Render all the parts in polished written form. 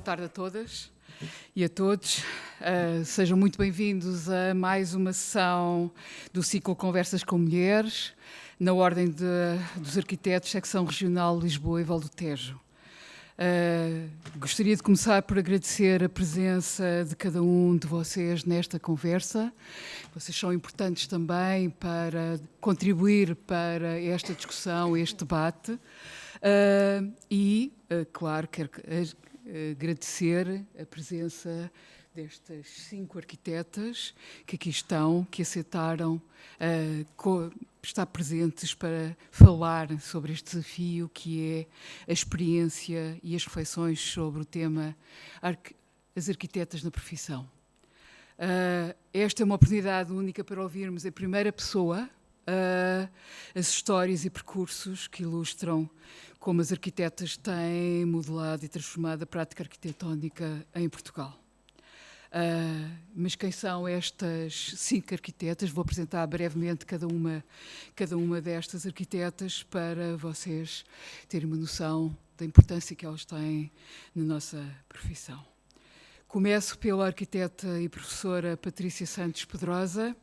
Boa tarde a todas e a todos. Sejam muito bem-vindos a mais uma sessão do ciclo Conversas com Mulheres, na Ordem dos Arquitetos, Secção Regional Lisboa e Val do Tejo. Gostaria de começar por agradecer a presença de cada um de vocês nesta conversa. Vocês são importantes também para contribuir para esta discussão, este debate. Claro, quero agradecer a presença destas 5 arquitetas que aqui estão, que aceitaram estar presentes para falar sobre este desafio que é a experiência e as reflexões sobre o tema as arquitetas na profissão. Esta é uma oportunidade única para ouvirmos em primeira pessoa as histórias e percursos que ilustram como as arquitetas têm modelado e transformado a prática arquitetónica em Portugal. Mas quem são estas 5 arquitetas? Vou apresentar brevemente cada uma destas arquitetas para vocês terem uma noção da importância que elas têm na nossa profissão. Começo pela arquiteta e professora Patrícia Santos Pedrosa,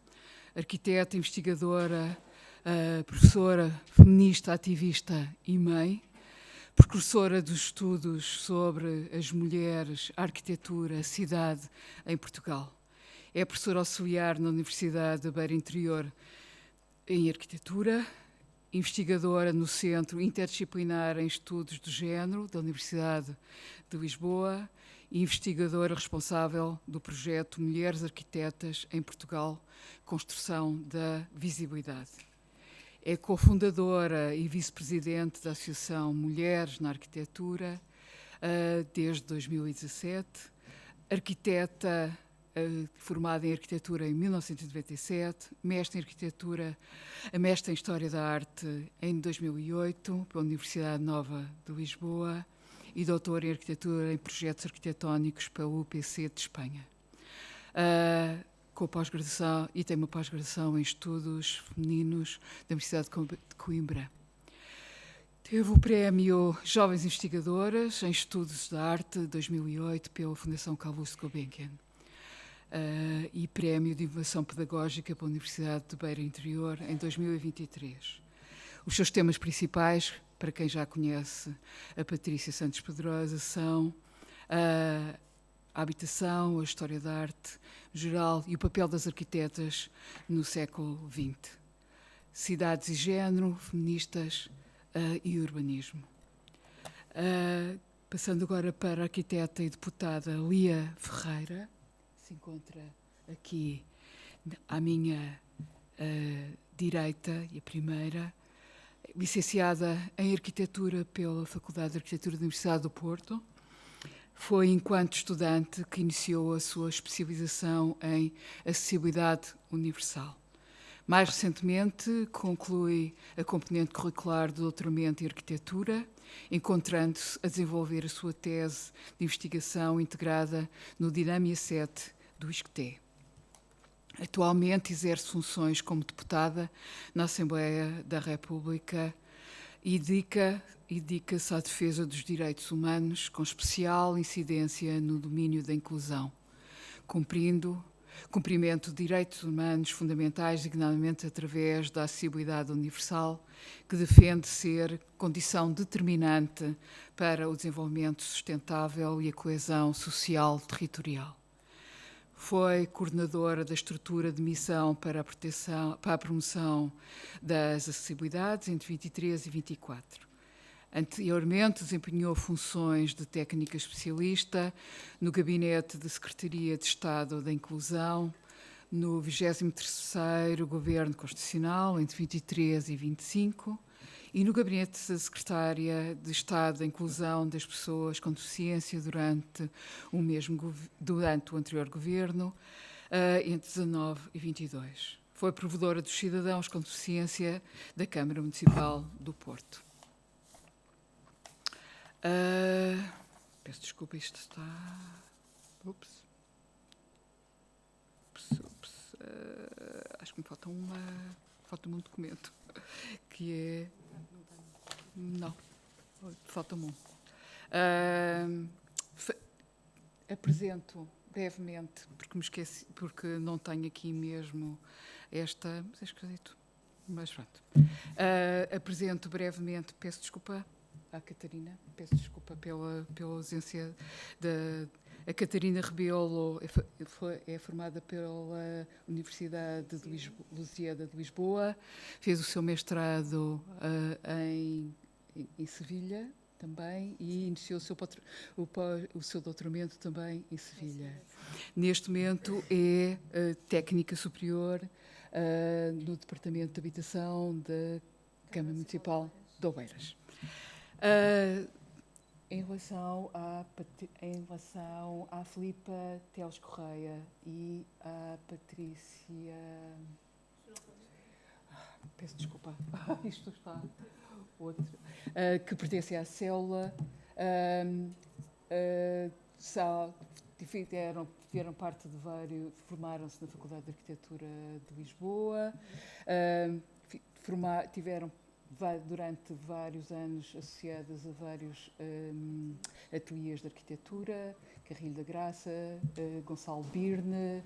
arquiteta, investigadora, professora, feminista, ativista e mãe, precursora dos estudos sobre as mulheres, a arquitetura, a cidade em Portugal. É professora auxiliar na Universidade da Beira Interior em arquitetura, investigadora no Centro Interdisciplinar em Estudos do Género da Universidade de Lisboa e investigadora responsável do projeto Mulheres Arquitetas em Portugal, Construção da Visibilidade. É cofundadora e vice-presidente da Associação Mulheres na Arquitetura desde 2017, arquiteta formada em Arquitetura em 1997, mestre em História da Arte em 2008 pela Universidade Nova de Lisboa e doutora em Arquitetura em Projetos Arquitetónicos pela UPC de Espanha. Com pós-graduação e tem uma pós-graduação em Estudos Femininos da Universidade de Coimbra. Teve o prémio Jovens Investigadoras em Estudos da Arte 2008 pela Fundação Carl Gulbenkian e prémio de Inovação Pedagógica pela Universidade de Beira Interior em 2023. Os seus temas principais, para quem já conhece a Patrícia Santos Pedrosa, são a habitação, a história da arte geral e o papel das arquitetas no século XX. Cidades e género, feministas e urbanismo. Passando agora para a arquiteta e deputada Lia Ferreira, se encontra aqui à minha direita e a primeira, licenciada em Arquitetura pela Faculdade de Arquitetura da Universidade do Porto. Foi enquanto estudante que iniciou a sua especialização em acessibilidade universal. Mais recentemente, conclui a componente curricular do doutoramento em arquitetura, encontrando-se a desenvolver a sua tese de investigação integrada no Dinâmia 7 do ISCTE. Atualmente exerce funções como deputada na Assembleia da República e dedica-se à defesa dos direitos humanos, com especial incidência no domínio da inclusão, cumprimento de direitos humanos fundamentais, designadamente através da acessibilidade universal, que defende ser condição determinante para o desenvolvimento sustentável e a coesão social territorial. Foi coordenadora da estrutura de missão para a promoção das acessibilidades entre 23 e 24. Anteriormente, desempenhou funções de técnica especialista no Gabinete de Secretaria de Estado da Inclusão, no 23º Governo Constitucional, entre 23 e 25, e no Gabinete da Secretária de Estado da Inclusão das Pessoas com Deficiência durante o anterior Governo, entre 19 e 22. Foi provedora dos cidadãos com deficiência da Câmara Municipal do Porto. Peço desculpa, isto está... Acho que me falta um documento, que é... Não, falta-me um. Apresento brevemente, porque me esqueci, porque não tenho aqui mesmo esta, mas é esquisito, mas pronto. Apresento brevemente, peço desculpa à Catarina, peço desculpa pela ausência da... A Catarina Rebelo é formada pela Universidade de Lusíada de Lisboa, fez o seu mestrado em Sevilha também e iniciou o seu doutoramento também em Sevilha. Neste momento é técnica superior no Departamento de Habitação da Câmara Municipal de Oeiras. Em relação à Filipa Teles Correia e à Patrícia... peço desculpa, isto está outro, que pertence à célula, tiveram parte de vários, formaram-se na Faculdade de Arquitetura de Lisboa, tiveram durante vários anos associadas a vários ateliês de arquitetura, Carrilho da Graça, Gonçalo Birne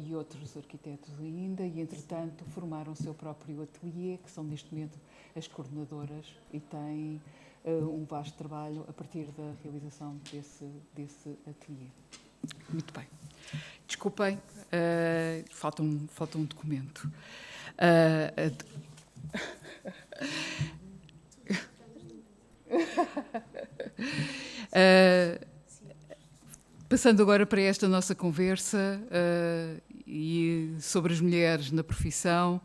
e outros arquitetos ainda, e entretanto formaram o seu próprio ateliê, que são neste momento as coordenadoras, e têm um vasto trabalho a partir da realização desse ateliê. Muito bem. Desculpem, falta um documento. Passando agora para esta nossa conversa e sobre as mulheres na profissão,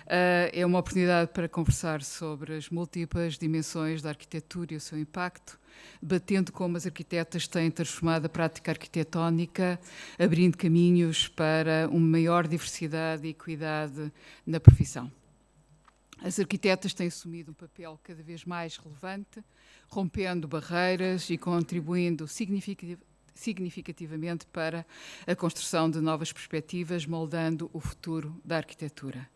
é uma oportunidade para conversar sobre as múltiplas dimensões da arquitetura e o seu impacto, debatendo como as arquitetas têm transformado a prática arquitetónica, abrindo caminhos para uma maior diversidade e equidade na profissão. As arquitetas têm assumido um papel cada vez mais relevante, rompendo barreiras e contribuindo significativamente para a construção de novas perspectivas, moldando o futuro da arquitetura.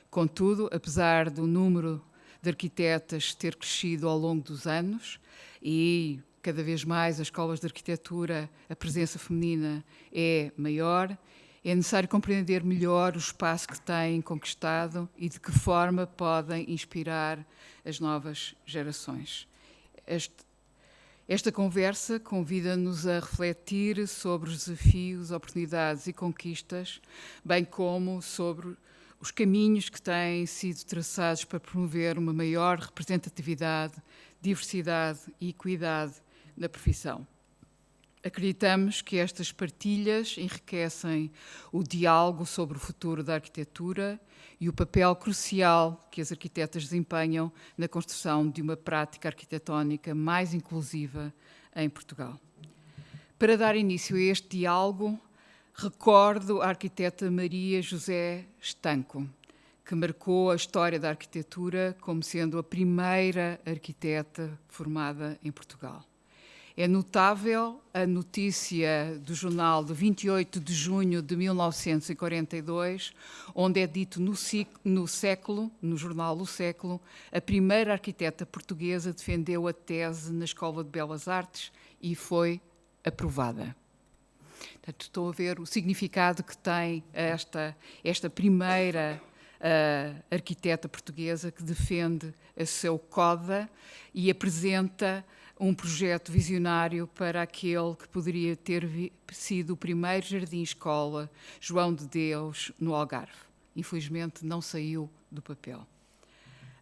Contudo, apesar do número de arquitetas ter crescido ao longo dos anos e cada vez mais as escolas de arquitetura, a presença feminina é maior, é necessário compreender melhor o espaço que têm conquistado e de que forma podem inspirar as novas gerações. Esta conversa convida-nos a refletir sobre os desafios, oportunidades e conquistas, bem como sobre os caminhos que têm sido traçados para promover uma maior representatividade, diversidade e equidade na profissão. Acreditamos que estas partilhas enriquecem o diálogo sobre o futuro da arquitetura e o papel crucial que as arquitetas desempenham na construção de uma prática arquitetónica mais inclusiva em Portugal. Para dar início a este diálogo, recordo a arquiteta Maria José Estanco, que marcou a história da arquitetura como sendo a primeira arquiteta formada em Portugal. É notável a notícia do jornal de 28 de junho de 1942, onde é dito no jornal O Século, a primeira arquiteta portuguesa defendeu a tese na Escola de Belas Artes e foi aprovada. Portanto, estou a ver o significado que tem esta primeira arquiteta portuguesa que defende a seu CODA e apresenta um projeto visionário para aquele que poderia ter sido o primeiro jardim-escola João de Deus no Algarve. Infelizmente não saiu do papel.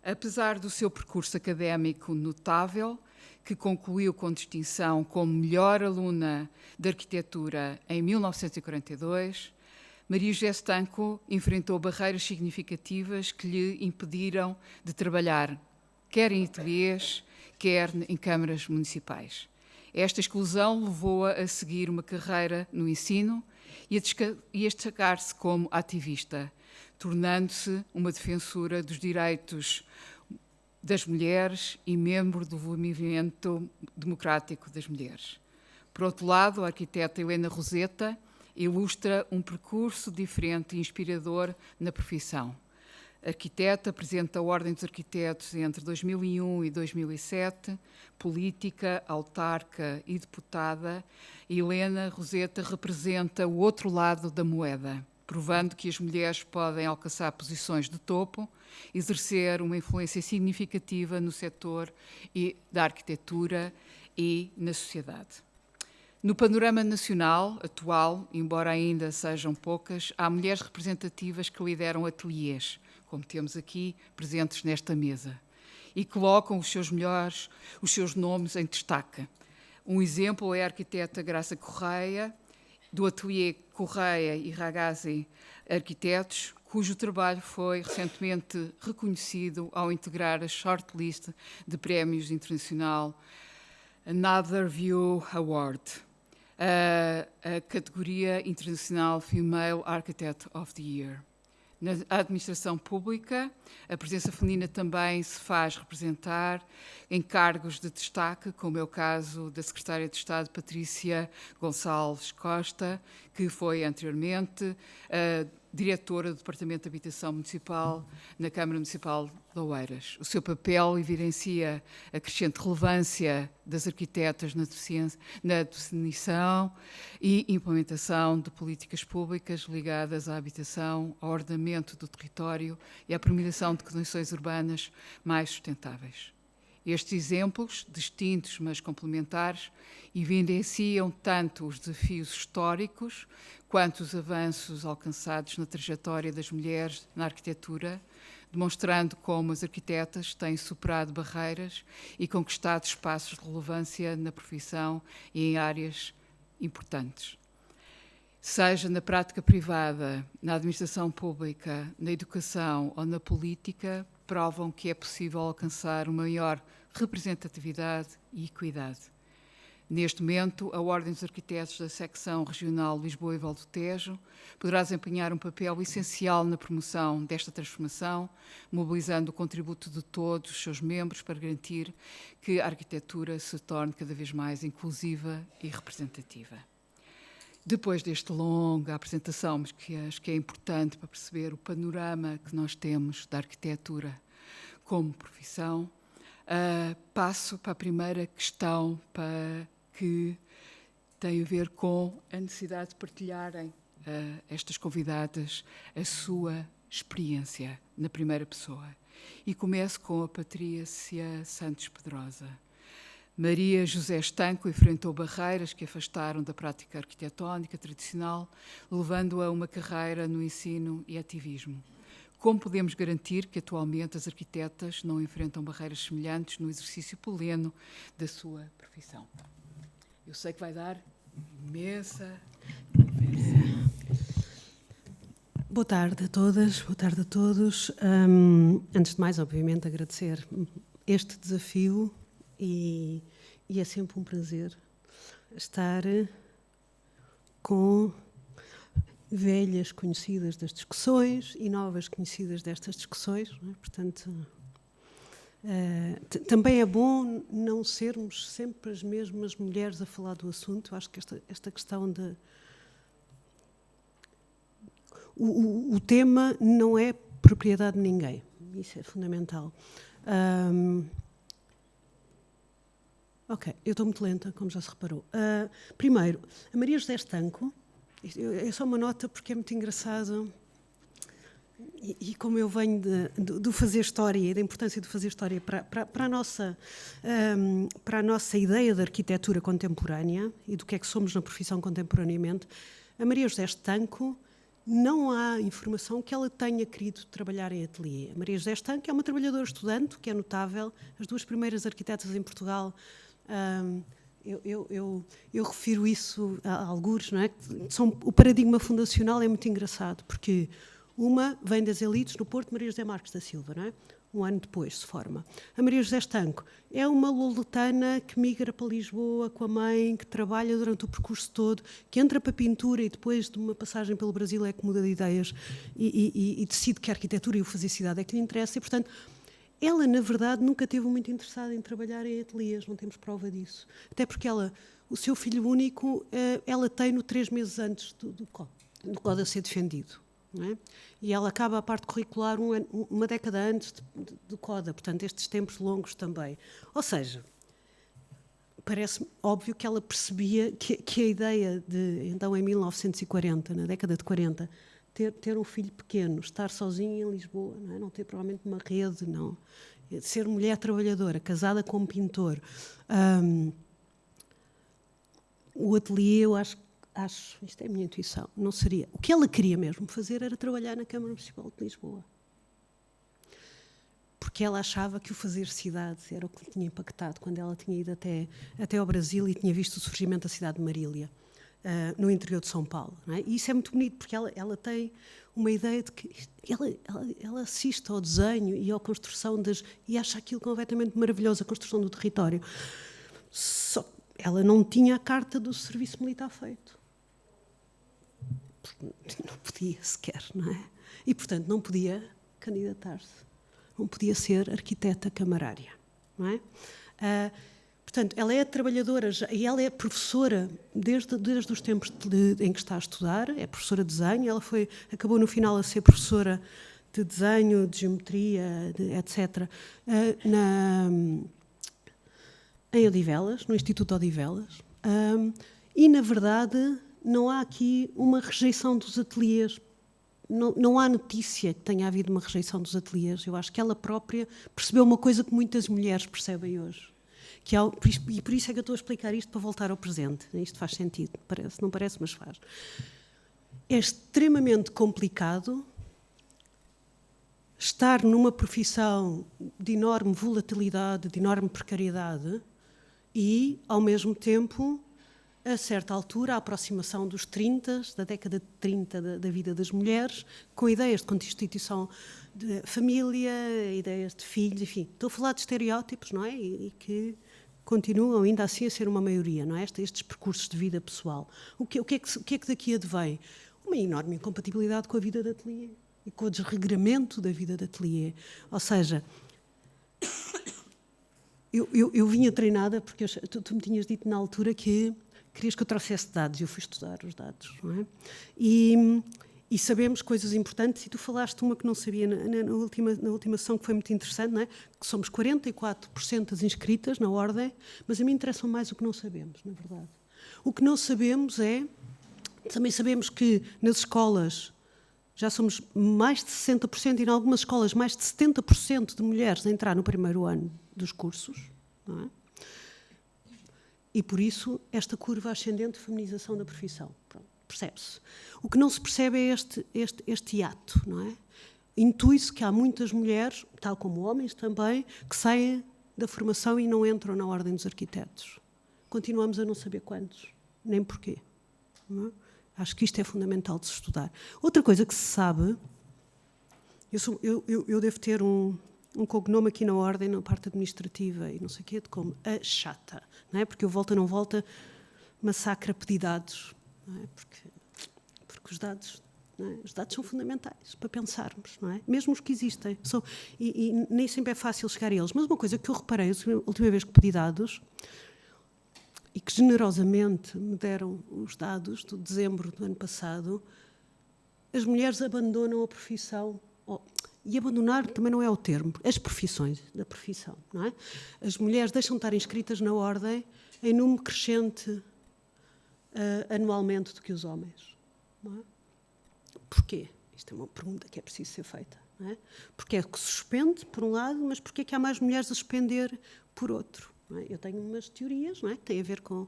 Apesar do seu percurso académico notável, que concluiu com distinção como melhor aluna de arquitetura em 1942, Maria José Estanco enfrentou barreiras significativas que lhe impediram de trabalhar quer em ateliês, quer em câmaras municipais. Esta exclusão levou-a a seguir uma carreira no ensino e a destacar-se como ativista, tornando-se uma defensora dos direitos das mulheres e membro do movimento democrático das mulheres. Por outro lado, a arquiteta Helena Roseta ilustra um percurso diferente e inspirador na profissão. arquiteta, presidente da Ordem dos Arquitetos entre 2001 e 2007, política, autarca e deputada, Helena Roseta representa o outro lado da moeda, provando que as mulheres podem alcançar posições de topo, exercer uma influência significativa no setor da arquitetura e na sociedade. No panorama nacional atual, embora ainda sejam poucas, há mulheres representativas que lideram ateliês, como temos aqui presentes nesta mesa, e colocam os seus nomes em destaque. Um exemplo é a arquiteta Graça Correia, do ateliê Correia e Ragazzi Arquitetos, cujo trabalho foi recentemente reconhecido ao integrar a shortlist de prémios internacional Another View Award, a categoria internacional Female Architect of the Year. Na administração pública, a presença feminina também se faz representar em cargos de destaque, como é o caso da Secretária de Estado Patrícia Gonçalves Costa, que foi anteriormente diretora do Departamento de Habitação Municipal na Câmara Municipal de Oeiras. O seu papel evidencia a crescente relevância das arquitetas na definição e implementação de políticas públicas ligadas à habitação, ao ordenamento do território e à promulgação de condições urbanas mais sustentáveis. Estes exemplos, distintos mas complementares, evidenciam tanto os desafios históricos quanto os avanços alcançados na trajetória das mulheres na arquitetura, demonstrando como as arquitetas têm superado barreiras e conquistado espaços de relevância na profissão e em áreas importantes. Seja na prática privada, na administração pública, na educação ou na política, provam que é possível alcançar uma maior representatividade e equidade. Neste momento, a Ordem dos Arquitetos da Secção Regional Lisboa e Val do Tejo poderá desempenhar um papel essencial na promoção desta transformação, mobilizando o contributo de todos os seus membros para garantir que a arquitetura se torne cada vez mais inclusiva e representativa. Depois desta longa apresentação, mas que acho que é importante para perceber o panorama que nós temos da arquitetura como profissão, passo para a primeira questão que tem a ver com a necessidade de partilharem estas convidadas a sua experiência na primeira pessoa. E começo com a Patrícia Santos Pedrosa. Maria José Estanco enfrentou barreiras que afastaram da prática arquitetónica tradicional, levando-a a uma carreira no ensino e ativismo. Como podemos garantir que atualmente as arquitetas não enfrentam barreiras semelhantes no exercício pleno da sua profissão? Eu sei que vai dar imensa conversa. Boa tarde a todas, boa tarde a todos. Antes de mais, obviamente, agradecer este desafio e é sempre um prazer estar com velhas conhecidas das discussões e novas conhecidas destas discussões, não é? Portanto, também é bom não sermos sempre as mesmas mulheres a falar do assunto. Eu acho que esta questão de... O tema não é propriedade de ninguém, isso é fundamental. Ok, eu estou muito lenta, como já se reparou. Primeiro, a Maria José Estanco, é só uma nota porque é muito engraçado, e como eu venho do fazer história e da importância de fazer história para a nossa ideia de arquitetura contemporânea e do que é que somos na profissão contemporaneamente, a Maria José Estanco, não há informação que ela tenha querido trabalhar em ateliê. A Maria José Estanco é uma trabalhadora estudante, que é notável, as duas primeiras arquitetas em Portugal. Eu refiro isso a algures, não é? O paradigma fundacional é muito engraçado, porque uma vem das elites no Porto, Maria José Marques da Silva, não é? Um ano depois se forma. A Maria José Estanco é uma loletana que migra para Lisboa com a mãe, que trabalha durante o percurso todo, que entra para a pintura e depois de uma passagem pelo Brasil é que muda de ideias e decide que a arquitetura e o fazer cidade é que lhe interessa e, portanto, ela, na verdade, nunca esteve muito interessada em trabalhar em ateliês, não temos prova disso. Até porque o seu filho único, ela tem-no 3 meses antes do Código ser defendido. não é? E ela acaba a parte curricular uma década antes de CODA, portanto, estes tempos longos também. Ou seja, parece óbvio que ela percebia que a ideia de, então, em 1940, na década de 40, ter um filho pequeno, estar sozinha em Lisboa, não é? Não ter provavelmente uma rede, não. Ser mulher trabalhadora, casada com um pintor. O ateliê, eu acho, isto é a minha intuição, não seria. O que ela queria mesmo fazer era trabalhar na Câmara Municipal de Lisboa. Porque ela achava que o fazer cidade era o que lhe tinha impactado quando ela tinha ido até ao Brasil e tinha visto o surgimento da cidade de Marília, no interior de São Paulo. Não é? E isso é muito bonito, porque ela tem uma ideia de que ela assiste ao desenho e à construção e acha aquilo completamente maravilhoso, a construção do território. Só ela não tinha a carta do serviço militar feito. Não podia sequer, não é? E, portanto, não podia candidatar-se. Não podia ser arquiteta camarária, não é? Portanto, ela é trabalhadora e ela é professora desde os tempos em que está a estudar, é professora de desenho, ela acabou no final a ser professora de desenho, de geometria, etc., em Odivelas, no Instituto Odivelas, e, na verdade, não há aqui uma rejeição dos ateliês. Não há notícia que tenha havido uma rejeição dos ateliês. Eu acho que ela própria percebeu uma coisa que muitas mulheres percebem hoje. E por isso é que eu estou a explicar isto para voltar ao presente. Isto faz sentido, não parece, mas faz. É extremamente complicado estar numa profissão de enorme volatilidade, de enorme precariedade e, ao mesmo tempo, a certa altura, a aproximação dos 30, da década de 30 da vida das mulheres, com ideias de constituição de família, ideias de filhos, enfim. Estou a falar de estereótipos, não é? E que continuam ainda assim a ser uma maioria, não é? Estes percursos de vida pessoal. O que é que daqui advém? Uma enorme incompatibilidade com a vida de ateliê e com o desregramento da vida de ateliê. Ou seja, eu vinha treinada, porque tu me tinhas dito na altura que querias que eu trouxesse dados, e eu fui estudar os dados, não é? E sabemos coisas importantes, e tu falaste uma que não sabia na última sessão, que foi muito interessante, não é? Que somos 44% das inscritas na ordem, mas a mim interessa mais o que não sabemos, na verdade. O que não sabemos também sabemos que nas escolas já somos mais de 60%, e em algumas escolas mais de 70% de mulheres a entrar no primeiro ano dos cursos, não é? E, por isso, esta curva ascendente de feminização da profissão. Percebe-se. O que não se percebe é este hiato, não é? Intui-se que há muitas mulheres, tal como homens também, que saem da formação e não entram na ordem dos arquitetos. Continuamos a não saber quantos, nem porquê. Não é? Acho que isto é fundamental de se estudar. Outra coisa que se sabe, eu devo ter um cognome aqui na ordem, na parte administrativa e não sei o quê, de como a chata, não é? Porque eu volta ou não volta, massacra pedidados, não é? Porque os dados, não é? Os dados são fundamentais para pensarmos, não é? Mesmo os que existem. E nem sempre é fácil chegar a eles. Mas uma coisa que eu reparei a última vez que pedi dados, e que generosamente me deram os dados de dezembro do ano passado, as mulheres abandonam a profissão. E abandonar também não é o termo, as profissões da profissão, não é? As mulheres deixam de estar inscritas na ordem em número crescente anualmente do que os homens, não é? Porquê? Isto é uma pergunta que é preciso ser feita, não é? Porque é que se suspende, por um lado, mas porquê é que há mais mulheres a suspender por outro? Não é? Eu tenho umas teorias, não é? Que têm a ver com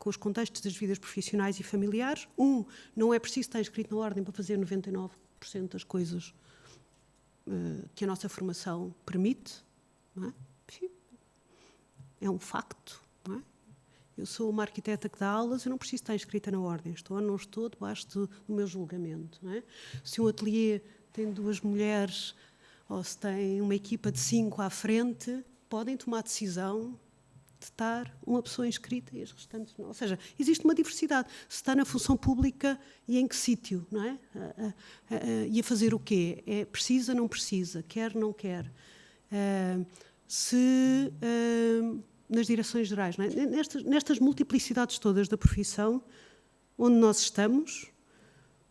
os contextos das vidas profissionais e familiares. Não é preciso estar inscrito na ordem para fazer 99% das coisas que a nossa formação permite, não é? É um facto, não é? Eu sou uma arquiteta que dá aulas, eu não preciso estar inscrita na ordem, estou ou não estou debaixo do meu julgamento, não é? Se um ateliê tem 2 mulheres ou se tem uma equipa de 5 à frente, podem tomar decisão de estar uma pessoa inscrita e as restantes não. Ou seja, existe uma diversidade. Se está na função pública e em que sítio, não é? E a fazer o quê? Precisa, não precisa, quer, não quer. Nas direções gerais, não é? Nestas multiplicidades todas da profissão, onde nós estamos,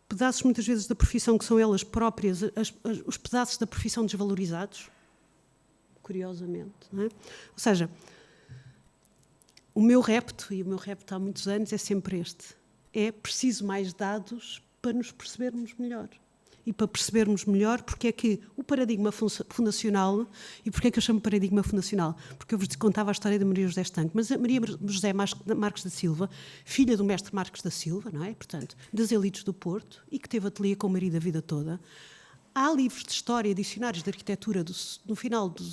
pedaços muitas vezes da profissão que são elas próprias, os pedaços da profissão desvalorizados, curiosamente. Não é? Ou seja, o meu repto, e o meu repto há muitos anos, é sempre este. É preciso mais dados para nos percebermos melhor. E para percebermos melhor porque é que o paradigma fundacional, e porque é que eu chamo paradigma fundacional? Porque eu vos contava a história da Maria José Estanco, mas a Maria José Marques da Silva, filha do mestre Marques da Silva, não é? Portanto, das elites do Porto, e que teve ateliê com o marido a vida toda. Há livros de história, dicionários de arquitetura no final do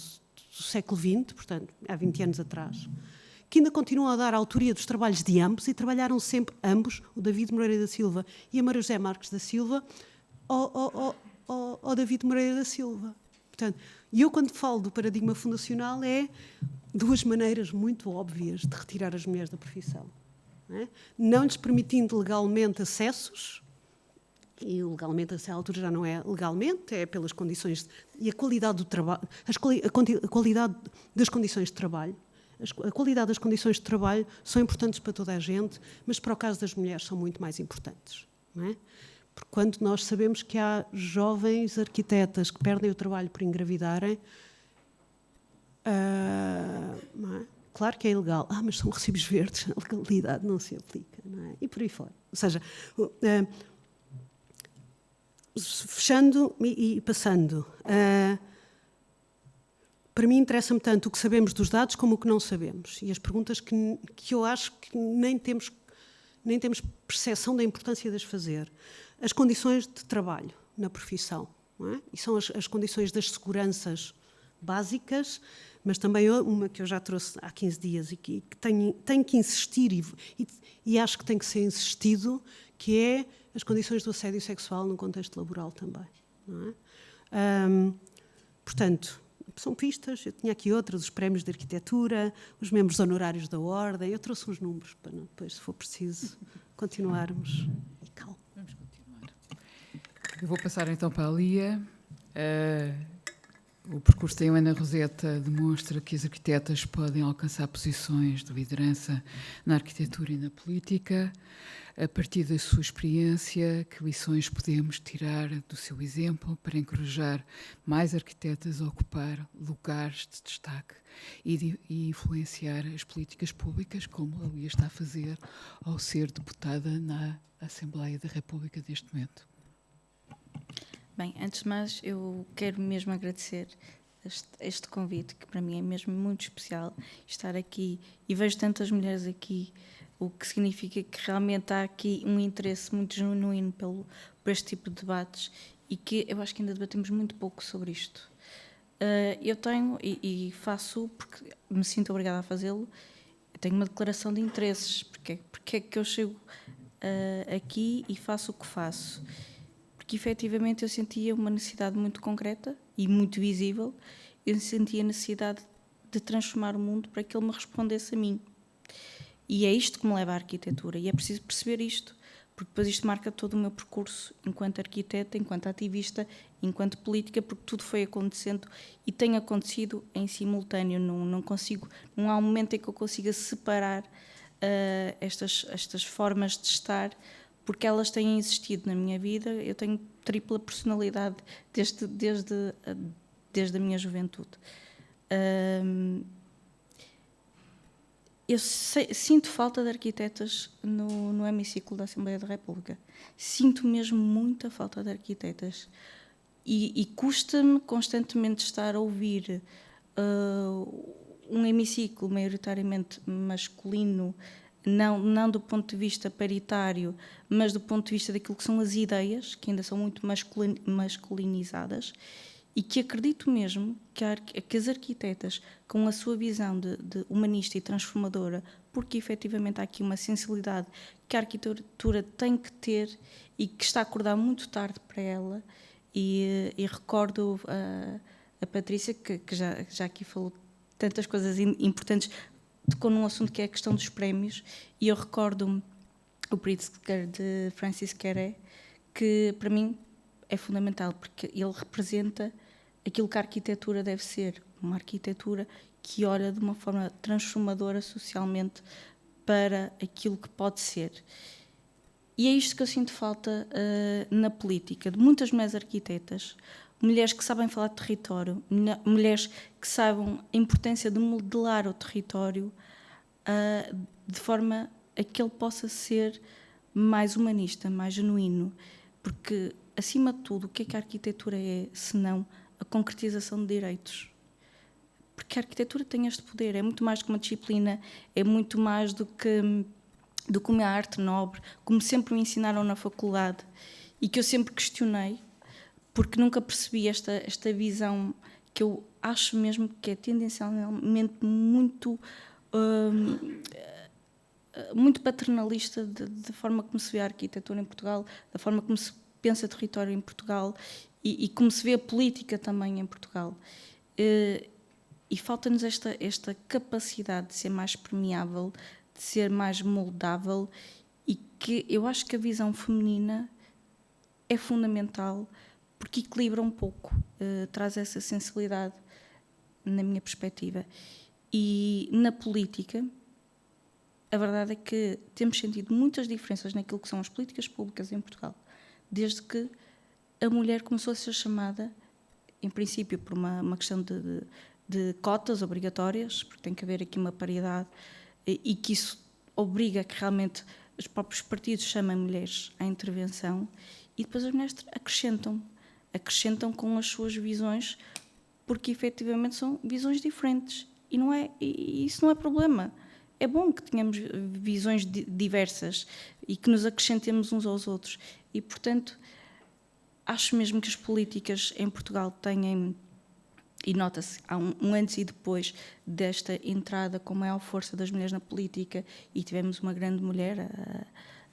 século XX, portanto, há 20 anos atrás, que ainda continuam a dar a autoria dos trabalhos de ambos, e trabalharam sempre ambos, o David Moreira da Silva e a Maria José Marques da Silva, ao David Moreira da Silva. Portanto, e eu, quando falo do paradigma fundacional, é duas maneiras muito óbvias de retirar as mulheres da profissão. Não lhes permitindo legalmente acessos, e legalmente, a essa altura já não é legalmente, é pelas condições e a qualidade do trabalho, a qualidade das condições de trabalho. A qualidade das condições de trabalho são importantes para toda a gente, mas para o caso das mulheres são muito mais importantes. Não é? Porque quando nós sabemos que há jovens arquitetas que perdem o trabalho por engravidarem, não é? Claro que é ilegal. Mas são recibos verdes, a legalidade não se aplica. Não é? E por aí fora. Ou seja, fechando e passando, para mim interessa-me tanto o que sabemos dos dados como o que não sabemos. E as perguntas que eu acho que nem temos percepção da importância de as fazer. As condições de trabalho na profissão. Não é? E são as condições das seguranças básicas, mas também uma que eu já trouxe há 15 dias e que tenho que insistir e acho que tem que ser insistido, que é as condições do assédio sexual no contexto laboral também. Não é? Portanto, são pistas, eu tinha aqui outras, os prémios de arquitetura, os membros honorários da Ordem, eu trouxe uns números para depois, se for preciso, continuarmos. E calma. Vamos continuar. Eu vou passar então para a Lia. O percurso da Helena Roseta demonstra que as arquitetas podem alcançar posições de liderança na arquitetura e na política. A partir da sua experiência, que lições podemos tirar do seu exemplo para encorajar mais arquitetas a ocupar lugares de destaque e influenciar as políticas públicas, como a Lia está a fazer ao ser deputada na Assembleia da República neste momento? Bem, antes de mais, eu quero mesmo agradecer este convite, que para mim é mesmo muito especial estar aqui, e vejo tantas mulheres aqui, o que significa que realmente há aqui um interesse muito genuíno por este tipo de debates, e que eu acho que ainda debatemos muito pouco sobre isto. Eu tenho, e faço, porque me sinto obrigada a fazê-lo, eu tenho uma declaração de interesses, porque é que eu chego aqui e faço o que faço. Porque efetivamente eu sentia uma necessidade muito concreta e muito visível, eu sentia a necessidade de transformar o mundo para que ele me respondesse a mim. E é isto que me leva à arquitetura, e é preciso perceber isto, porque depois isto marca todo o meu percurso enquanto arquiteta, enquanto ativista, enquanto política, porque tudo foi acontecendo e tem acontecido em simultâneo. Não há um momento em que eu consiga separar estas formas de estar, porque elas têm existido na minha vida. Eu tenho tripla personalidade desde a minha juventude. Eu sinto falta de arquitetas no hemiciclo da Assembleia da República. Sinto mesmo muita falta de arquitetas. E custa-me constantemente estar a ouvir um hemiciclo maioritariamente masculino, não do ponto de vista paritário, mas do ponto de vista daquilo que são as ideias, que ainda são muito masculinizadas, e que acredito mesmo que as arquitetas, com a sua visão de humanista e transformadora, porque efetivamente há aqui uma sensibilidade que a arquitetura tem que ter e que está a acordar muito tarde para ela, e recordo a Patrícia, que já aqui falou tantas coisas importantes, tocou num assunto que é a questão dos prémios, e eu recordo o Pritzker de Francis Quéré, que para mim é fundamental, porque ele representa aquilo que a arquitetura deve ser, uma arquitetura que olha de uma forma transformadora socialmente para aquilo que pode ser. E é isto que eu sinto falta na política, de muitas mulheres arquitetas, mulheres que sabem falar de território, mulheres que saibam a importância de modelar o território de forma a que ele possa ser mais humanista, mais genuíno, porque, acima de tudo, o que é que a arquitetura é, senão a concretização de direitos? Porque a arquitetura tem este poder, é muito mais do que uma disciplina, é muito mais do que uma arte nobre, como sempre me ensinaram na faculdade e que eu sempre questionei, porque nunca percebi esta visão que eu acho mesmo que é tendencialmente muito paternalista da forma como se vê a arquitetura em Portugal, da forma como se pensa território em Portugal e como se vê a política também em Portugal. E falta-nos esta capacidade de ser mais permeável, de ser mais moldável, e que eu acho que a visão feminina é fundamental porque equilibra um pouco, traz essa sensibilidade na minha perspectiva. E na política, a verdade é que temos sentido muitas diferenças naquilo que são as políticas públicas em Portugal, desde que a mulher começou a ser chamada, em princípio por uma questão de cotas obrigatórias, porque tem que haver aqui uma paridade, e que isso obriga que realmente os próprios partidos chamem mulheres à intervenção, e depois as mulheres acrescentam com as suas visões, porque efetivamente são visões diferentes, e isso não é problema. É bom que tenhamos visões diversas e que nos acrescentemos uns aos outros, e portanto acho mesmo que as políticas em Portugal têm, e nota-se, há um antes e depois desta entrada com maior força das mulheres na política, e tivemos uma grande mulher,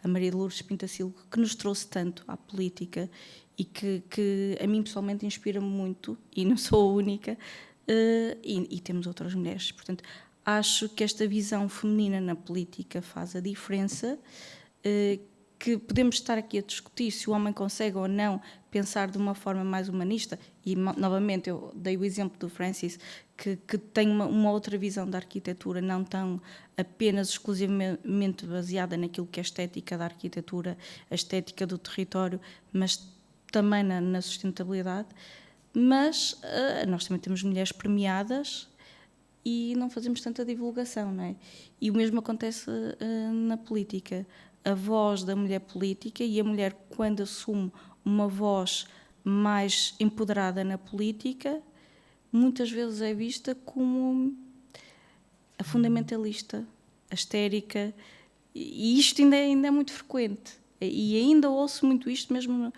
a Maria de Lourdes Pintacilgo, que nos trouxe tanto à política e que a mim pessoalmente inspira-me muito, e não sou a única, e temos outras mulheres. Portanto, acho que esta visão feminina na política faz a diferença, que podemos estar aqui a discutir se o homem consegue ou não pensar de uma forma mais humanista, e novamente eu dei o exemplo do Francis, que tem uma outra visão da arquitetura, não tão apenas exclusivamente baseada naquilo que é a estética da arquitetura, a estética do território, mas também na sustentabilidade. Mas nós também temos mulheres premiadas e não fazemos tanta divulgação, não é? E o mesmo acontece na política. A voz da mulher política, e a mulher, quando assume uma voz mais empoderada na política, muitas vezes é vista como a fundamentalista, a histérica, e isto ainda é muito frequente. E ainda ouço muito isto mesmo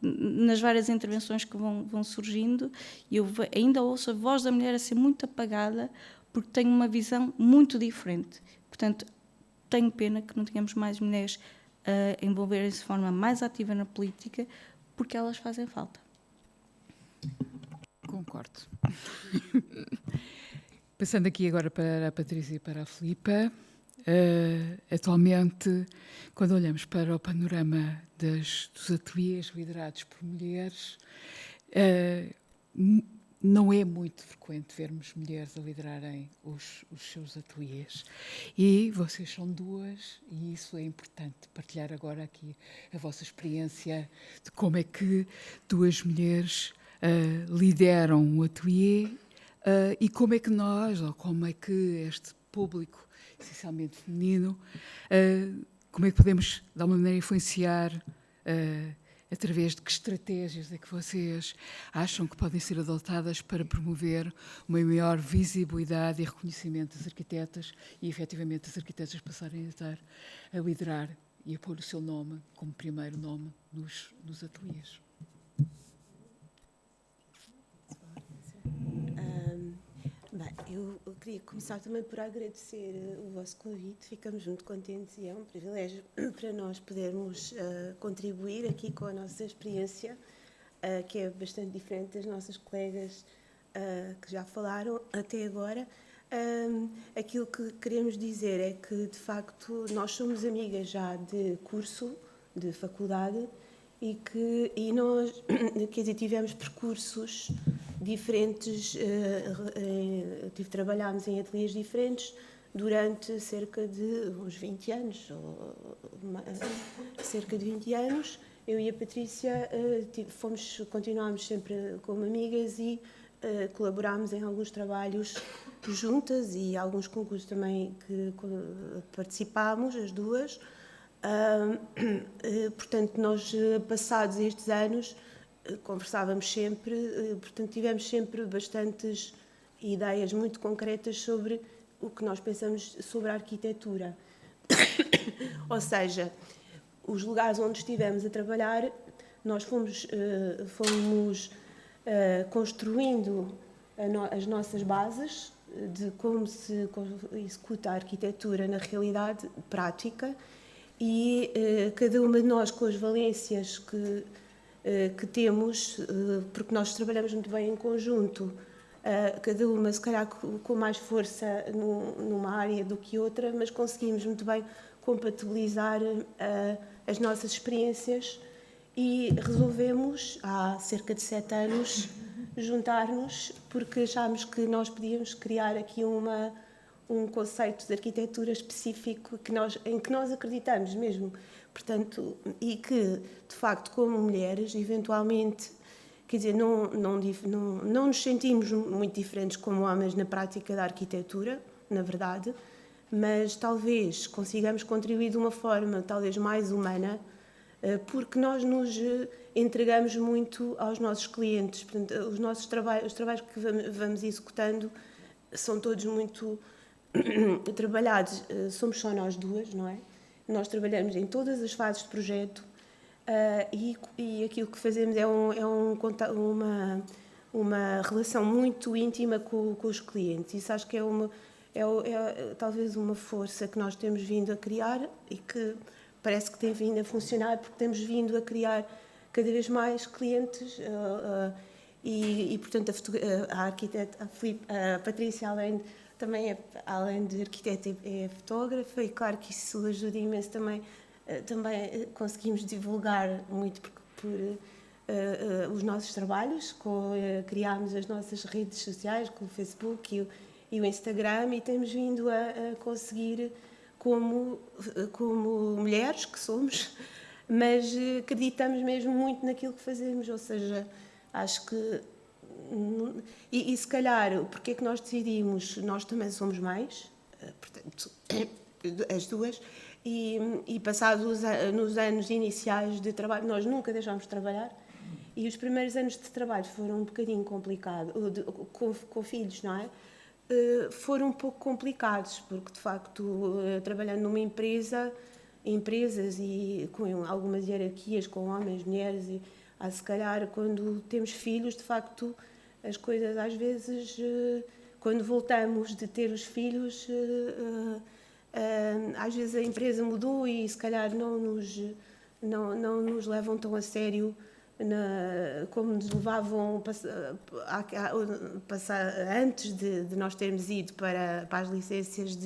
nas várias intervenções que vão surgindo, e eu ainda ouço a voz da mulher a ser muito apagada porque tem uma visão muito diferente. Portanto, tenho pena que não tenhamos mais mulheres a envolverem-se de forma mais ativa na política, porque elas fazem falta. Concordo. Passando aqui agora para a Patrícia e para a Filipa, atualmente, quando olhamos para o panorama dos ateliês liderados por mulheres, não é muito frequente vermos mulheres a liderarem os seus ateliês. E vocês são duas, e isso é importante, partilhar agora aqui a vossa experiência de como é que duas mulheres lideram um ateliê, e como é que nós, ou como é que este público, essencialmente feminino, como é que podemos, de alguma maneira, influenciar através de que estratégias é que vocês acham que podem ser adotadas para promover uma maior visibilidade e reconhecimento das arquitetas, e efetivamente as arquitetas passarem a liderar e a pôr o seu nome como primeiro nome nos ateliês? Bem, eu queria começar também por agradecer o vosso convite. Ficamos muito contentes e é um privilégio para nós podermos contribuir aqui com a nossa experiência, que é bastante diferente das nossas colegas que já falaram até agora. Aquilo que queremos dizer é que, de facto, nós somos amigas já de curso, de faculdade, e nós, quer dizer, tivemos percursos diferentes, trabalhámos em ateliês diferentes, durante cerca de uns 20 anos, cerca de 20 anos. Eu e a Patrícia continuámos sempre como amigas e colaborámos em alguns trabalhos juntas e alguns concursos também que participámos, as duas. Portanto, nós, passados estes anos, conversávamos sempre, portanto, tivemos sempre bastantes ideias muito concretas sobre o que nós pensamos sobre a arquitetura. Ou seja, os lugares onde estivemos a trabalhar, nós fomos construindo as nossas bases de como se executa a arquitetura na realidade prática e cada uma de nós, com as valências que temos, porque nós trabalhamos muito bem em conjunto, cada uma se calhar com mais força numa área do que outra, mas conseguimos muito bem compatibilizar as nossas experiências e resolvemos, há cerca de 7 anos, juntar-nos porque achámos que nós podíamos criar aqui um conceito de arquitetura específico em que nós acreditamos mesmo. Portanto, e que, de facto, como mulheres, eventualmente, quer dizer, não nos sentimos muito diferentes como homens na prática da arquitetura, na verdade, mas talvez consigamos contribuir de uma forma talvez mais humana, porque nós nos entregamos muito aos nossos clientes. Portanto, os trabalhos que vamos executando são todos muito trabalhados. Somos só nós duas, não é? Nós trabalhamos em todas as fases de projeto e aquilo que fazemos é uma relação muito íntima com os clientes. Isso acho que é talvez uma força que nós temos vindo a criar e que parece que tem vindo a funcionar, porque temos vindo a criar cada vez mais clientes e portanto, a arquiteta, a Patrícia, além de arquiteta, é fotógrafa, e claro que isso ajuda imenso também conseguimos divulgar muito por os nossos trabalhos, criámos as nossas redes sociais, com o Facebook e o Instagram, e temos vindo a conseguir, como mulheres que somos, mas acreditamos mesmo muito naquilo que fazemos, ou seja, acho que... E se calhar, porque é que nós decidimos, nós também somos mães, portanto, as duas, e passados nos anos iniciais de trabalho, nós nunca deixámos de trabalhar, e os primeiros anos de trabalho foram um bocadinho complicados, com filhos, não é? Foram um pouco complicados, porque de facto, trabalhando numa empresas e com algumas hierarquias, com homens, mulheres, e se calhar quando temos filhos, de facto, as coisas às vezes, quando voltamos de ter os filhos, às vezes a empresa mudou e se calhar não nos levam tão a sério como nos levavam antes de nós termos ido para as licenças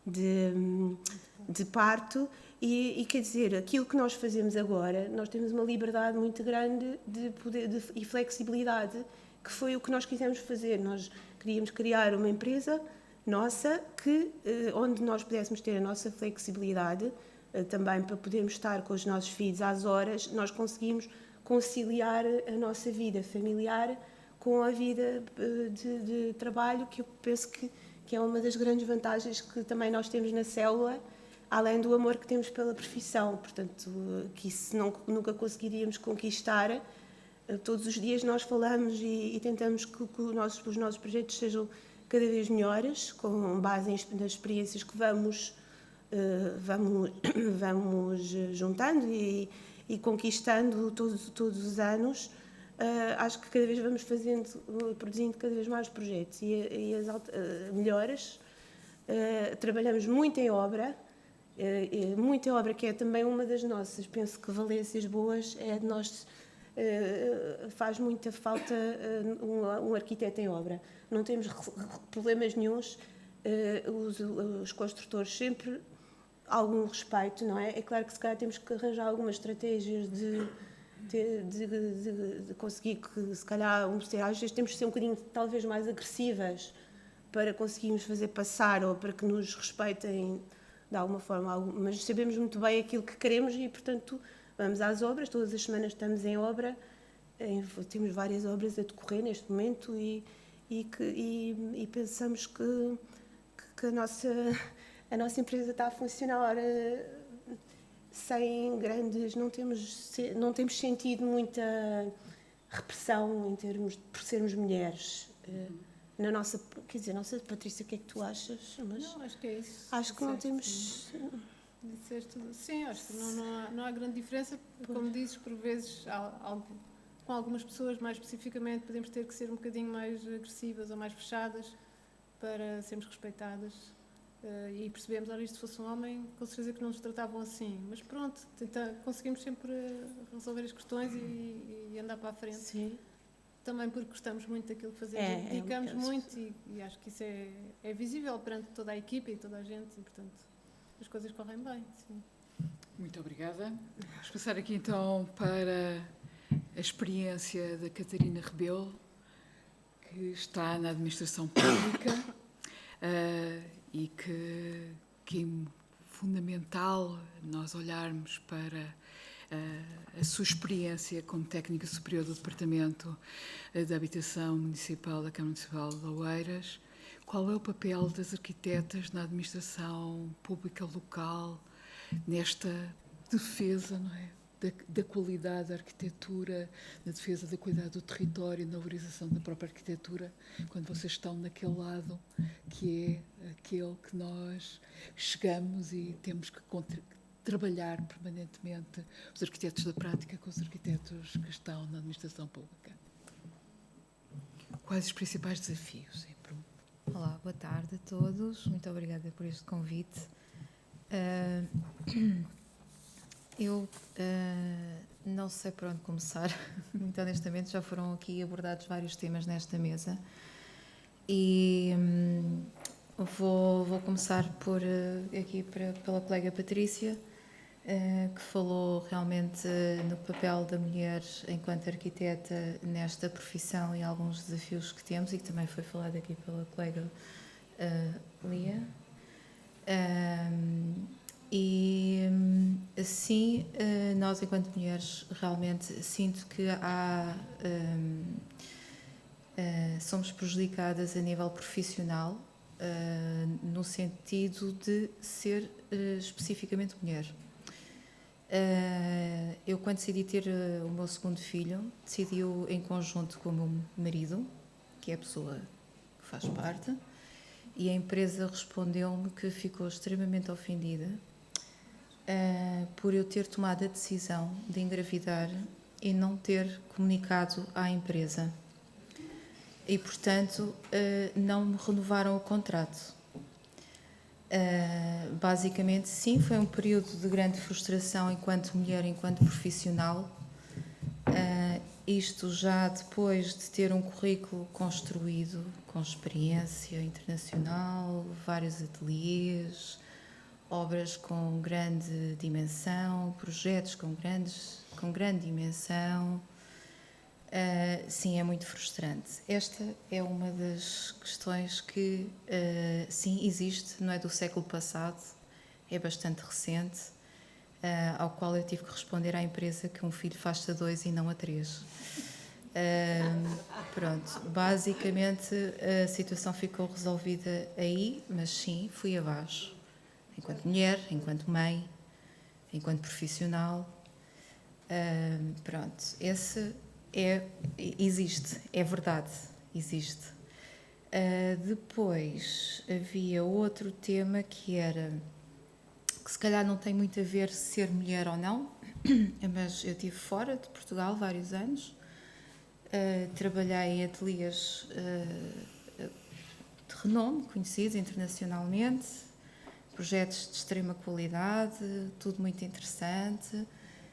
de parto. E quer dizer, aquilo que nós fazemos agora, nós temos uma liberdade muito grande de poder e flexibilidade, que foi o que nós quisemos fazer. Nós queríamos criar uma empresa nossa onde nós pudéssemos ter a nossa flexibilidade, também para podermos estar com os nossos filhos às horas. Nós conseguimos conciliar a nossa vida familiar com a vida de trabalho, que eu penso que é uma das grandes vantagens que também nós temos na Célula, além do amor que temos pela profissão. Portanto, que isso nunca conseguiríamos conquistar. Todos os dias nós falamos e tentamos que os nossos projetos sejam cada vez melhores, com base nas experiências que vamos juntando e conquistando todos os anos. Acho que cada vez vamos produzindo cada vez mais projetos e melhores. Trabalhamos muito em obra, que é também uma das nossas, penso que valências boas, é de nós. Faz muita falta um arquiteto em obra. Não temos problemas nenhuns, os construtores sempre algum respeito, não é? É claro que se calhar temos que arranjar algumas estratégias de conseguir que, se calhar, às vezes temos que ser um bocadinho talvez mais agressivas para conseguirmos fazer passar ou para que nos respeitem de alguma forma, mas sabemos muito bem aquilo que queremos e, portanto, vamos às obras. Todas as semanas estamos em obra, temos várias obras a decorrer neste momento e pensamos que a nossa empresa está a funcionar sem grandes... Não temos sentido muita repressão em termos por sermos mulheres. Na nossa, quer dizer, não sei, Patrícia, o que é que tu achas? Mas não, acho que é isso. acho que não temos... Disseste, sim, acho que não há grande diferença. Como dizes, por vezes, com algumas pessoas, mais especificamente, podemos ter que ser um bocadinho mais agressivas ou mais fechadas para sermos respeitadas. E percebemos, olha, isto fosse um homem, com certeza que não nos tratavam assim. Mas pronto, conseguimos sempre resolver as questões e andar para a frente. Sim. Também porque gostamos muito daquilo que fazemos, dedicamos muito e acho que isso é visível perante toda a equipa e toda a gente e, portanto, as coisas correm bem. Sim. Muito obrigada. Vamos passar aqui então para a experiência da Catarina Rebelo, que está na administração pública e que é fundamental nós olharmos para a sua experiência como técnica superior do Departamento da Habitação Municipal da Câmara Municipal de Oeiras. Qual é o papel das arquitetas na administração pública local, nesta defesa, não é, da qualidade da arquitetura, na defesa da qualidade do território, na valorização da própria arquitetura, quando vocês estão naquele lado que é aquele que nós chegamos e temos que trabalhar permanentemente, os arquitetos da prática com os arquitetos que estão na administração pública. Quais os principais desafios? Olá, boa tarde a todos. Muito obrigada por este convite. Eu não sei por onde começar. Muito honestamente, já foram aqui abordados vários temas nesta mesa. E vou começar pela colega Patrícia, que falou realmente no papel da mulher enquanto arquiteta nesta profissão e alguns desafios que temos, e que também foi falado aqui pela colega Lia. Assim, nós enquanto mulheres realmente sinto que somos prejudicadas a nível profissional, no sentido de ser especificamente mulher. Eu, quando decidi ter o meu segundo filho, decidi-o em conjunto com o meu marido, que é a pessoa que faz parte, e a empresa respondeu-me que ficou extremamente ofendida por eu ter tomado a decisão de engravidar e não ter comunicado à empresa. E, portanto, não me renovaram o contrato. Basicamente, sim, foi um período de grande frustração enquanto mulher, enquanto profissional. Isto já depois de ter um currículo construído com experiência internacional, vários ateliês, obras com grande dimensão, projetos com grande dimensão. Sim, é muito frustrante. Esta é uma das questões que, sim, existe, não é do século passado, é bastante recente, ao qual eu tive que responder à empresa que um filho faz-se a 2 e não a 3. Pronto, basicamente a situação ficou resolvida aí, mas sim, fui abaixo. Enquanto mulher, enquanto mãe, enquanto profissional. Pronto, esse existe, é verdade, existe. Depois havia outro tema que se calhar não tem muito a ver ser mulher ou não, mas eu estive fora de Portugal vários anos, trabalhei em ateliês de renome, conhecidos internacionalmente, projetos de extrema qualidade, tudo muito interessante.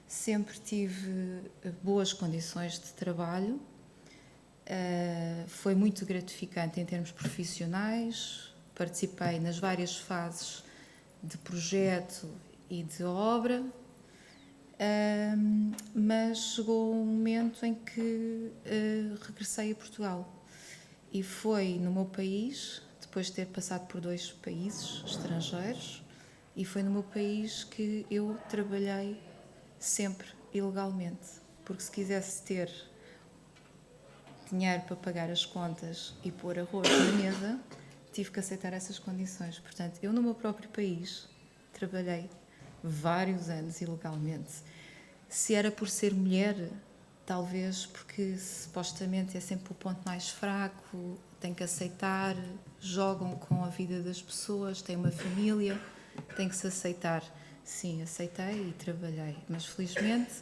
Sempre tive boas condições de trabalho, foi muito gratificante em termos profissionais, participei nas várias fases de projeto e de obra, mas chegou um momento em que regressei a Portugal e foi no meu país, depois de ter passado por 2 países estrangeiros, e foi no meu país que eu trabalhei sempre ilegalmente, porque se quisesse ter dinheiro para pagar as contas e pôr arroz na mesa, tive que aceitar essas condições. Portanto, eu no meu próprio país trabalhei vários anos ilegalmente. Se era por ser mulher, talvez porque supostamente é sempre o ponto mais fraco, tem que aceitar, jogam com a vida das pessoas, têm uma família, tem que se aceitar. Sim, aceitei e trabalhei, mas felizmente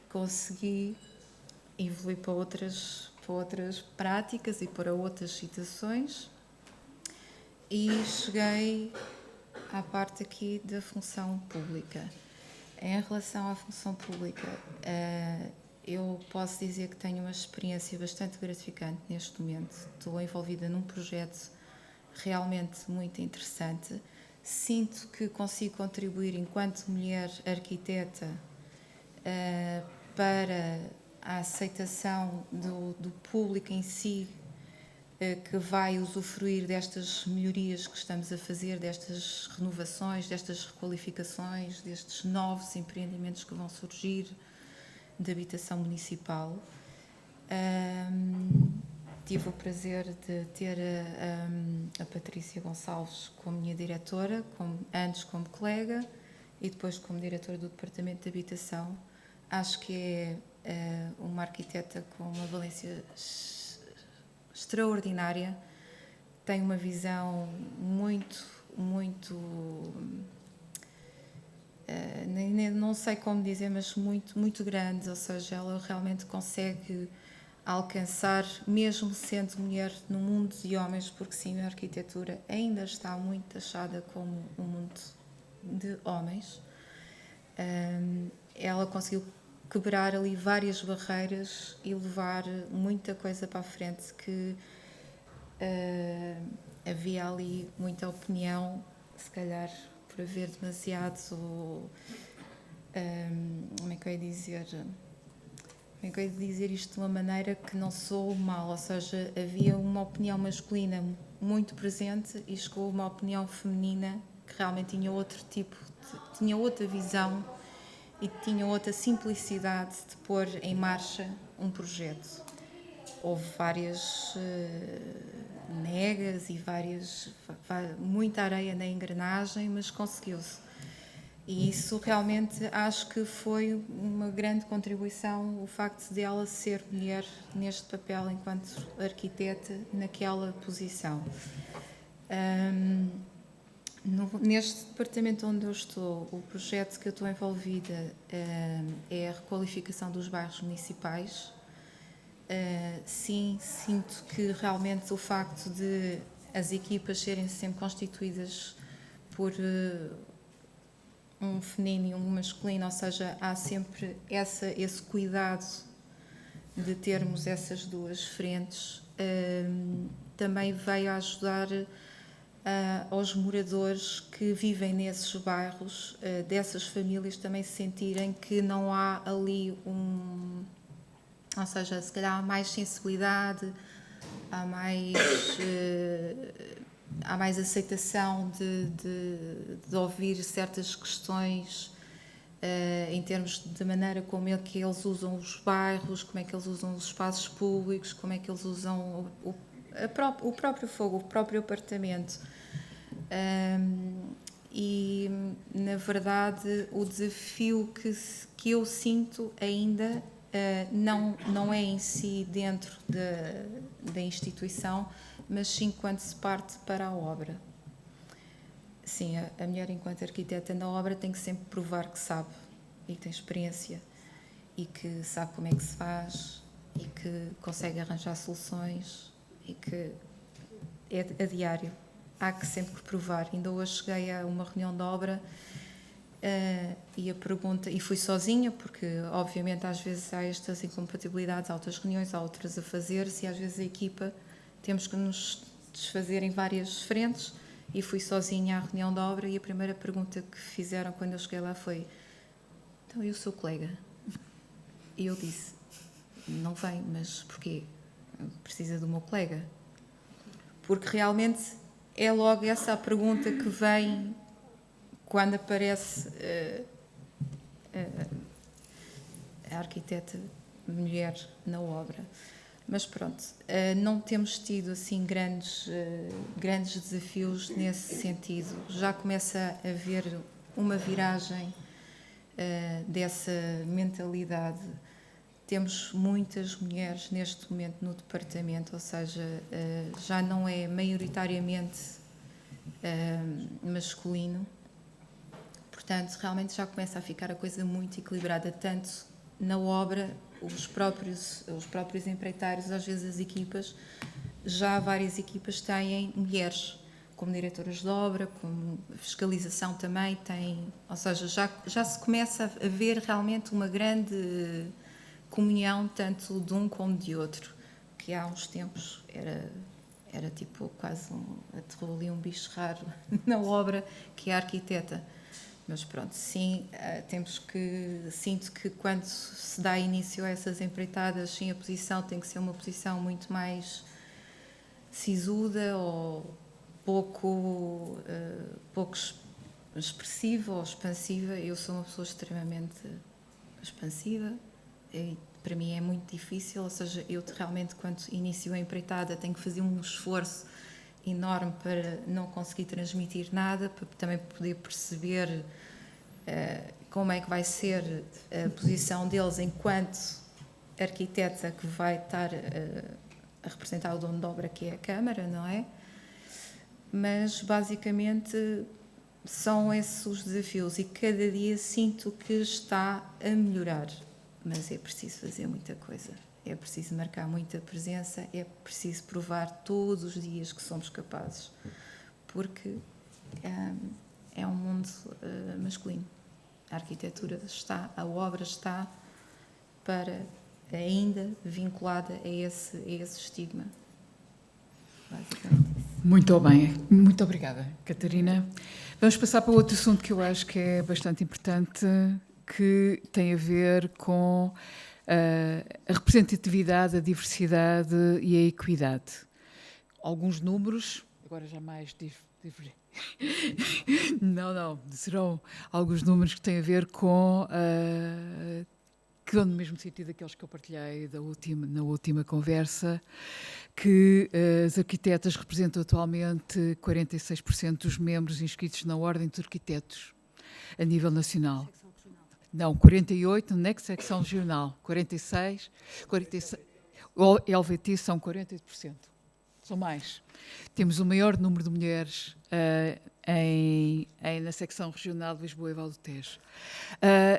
consegui evoluir para outras práticas e para outras situações, e cheguei à parte aqui da função pública. Em relação à função pública, eu posso dizer que tenho uma experiência bastante gratificante neste momento. Estou envolvida num projeto realmente muito interessante. Sinto que consigo contribuir enquanto mulher arquiteta para a aceitação do público em si, que vai usufruir destas melhorias que estamos a fazer, destas renovações, destas requalificações, destes novos empreendimentos que vão surgir de habitação municipal. Tive o prazer de ter a Patrícia Gonçalves como minha diretora, antes como colega e depois como diretora do Departamento de Habitação. Acho que é uma arquiteta com uma valência extraordinária, tem uma visão muito, não sei como dizer, mas muito grande, ou seja, ela realmente consegue alcançar, mesmo sendo mulher no mundo de homens, porque sim, a arquitetura ainda está muito taxada como um mundo de homens. Ela conseguiu quebrar ali várias barreiras e levar muita coisa para a frente, que havia ali muita opinião, se calhar por haver demasiado, como é que eu ia dizer isto de uma maneira que não soou mal, ou seja, havia uma opinião masculina muito presente e chegou uma opinião feminina que realmente tinha outro tipo, tinha outra visão e tinha outra simplicidade de pôr em marcha um projeto. Houve várias negas e muita areia na engrenagem, mas conseguiu-se. E isso realmente acho que foi uma grande contribuição, o facto de ela ser mulher neste papel enquanto arquiteta, naquela posição. Neste departamento onde eu estou, o projeto que eu estou envolvida é a requalificação dos bairros municipais. Sim, sinto que realmente o facto de as equipas serem sempre constituídas por um feminino e um masculino, ou seja, há sempre esse cuidado de termos essas duas frentes, também veio a ajudar aos moradores que vivem nesses bairros, dessas famílias, também se sentirem que não há ali ou seja, se calhar há mais sensibilidade, há mais aceitação de ouvir certas questões em termos da maneira como é que eles usam os bairros, como é que eles usam os espaços públicos, como é que eles usam o próprio fogo, o próprio apartamento. E, na verdade, o desafio que eu sinto ainda não é em si dentro da instituição, mas sim quando se parte para a obra. Sim, a mulher enquanto arquiteta na obra tem que sempre provar que sabe e que tem experiência e que sabe como é que se faz e que consegue arranjar soluções e que é a diário. Há que sempre que provar. Ainda hoje cheguei a uma reunião de obra e a pergunta, e fui sozinha, porque obviamente às vezes há estas incompatibilidades, há outras reuniões, há outras a fazer-se e às vezes a equipa temos que nos desfazer em várias frentes, e fui sozinha à reunião de obra e a primeira pergunta que fizeram quando eu cheguei lá foi: então, e o seu colega? E eu disse: não vem, mas porquê? Precisa do meu colega? Porque realmente é logo essa a pergunta que vem quando aparece a arquiteta mulher na obra. Mas pronto, não temos tido assim grandes desafios nesse sentido. Já começa a haver uma viragem dessa mentalidade. Temos muitas mulheres neste momento no departamento, ou seja, já não é maioritariamente masculino. Portanto, realmente já começa a ficar a coisa muito equilibrada, tanto na obra, os próprios empreiteiros, às vezes as equipas, já várias equipas têm mulheres como diretoras de obra, como fiscalização também tem, ou seja, já se começa a ver realmente uma grande comunhão, tanto de um como de outro, que há uns tempos era tipo quase aterrou ali um bicho raro na obra, que é a arquiteta. Mas pronto, sim, sinto que quando se dá início a essas empreitadas, sim, a posição tem que ser uma posição muito mais sisuda ou pouco expressiva ou expansiva. Eu sou uma pessoa extremamente expansiva e para mim é muito difícil, ou seja, eu realmente quando inicio a empreitada tenho que fazer um esforço enorme para não conseguir transmitir nada, para também poder perceber como é que vai ser a posição deles enquanto arquiteta que vai estar a representar o dono de obra, que é a Câmara, não é? Mas basicamente são esses os desafios e cada dia sinto que está a melhorar, mas é preciso fazer muita coisa, é preciso marcar muita presença, é preciso provar todos os dias que somos capazes, porque é um mundo masculino. A arquitetura está, a obra está para ainda vinculada a esse estigma. Basicamente isso. Muito bem, muito obrigada, Catarina. Vamos passar para outro assunto que eu acho que é bastante importante, que tem a ver com a representatividade, a diversidade e a equidade. Alguns números, agora já mais não, serão alguns números que têm a ver com que vão no mesmo sentido daqueles que eu partilhei na última conversa, que as arquitetas representam atualmente 46% dos membros inscritos na Ordem dos Arquitetos a nível nacional. Não, 48, não é que secção regional, 46, o LVT são 40%, são mais. Temos o maior número de mulheres na secção regional de Lisboa e Val do Tejo.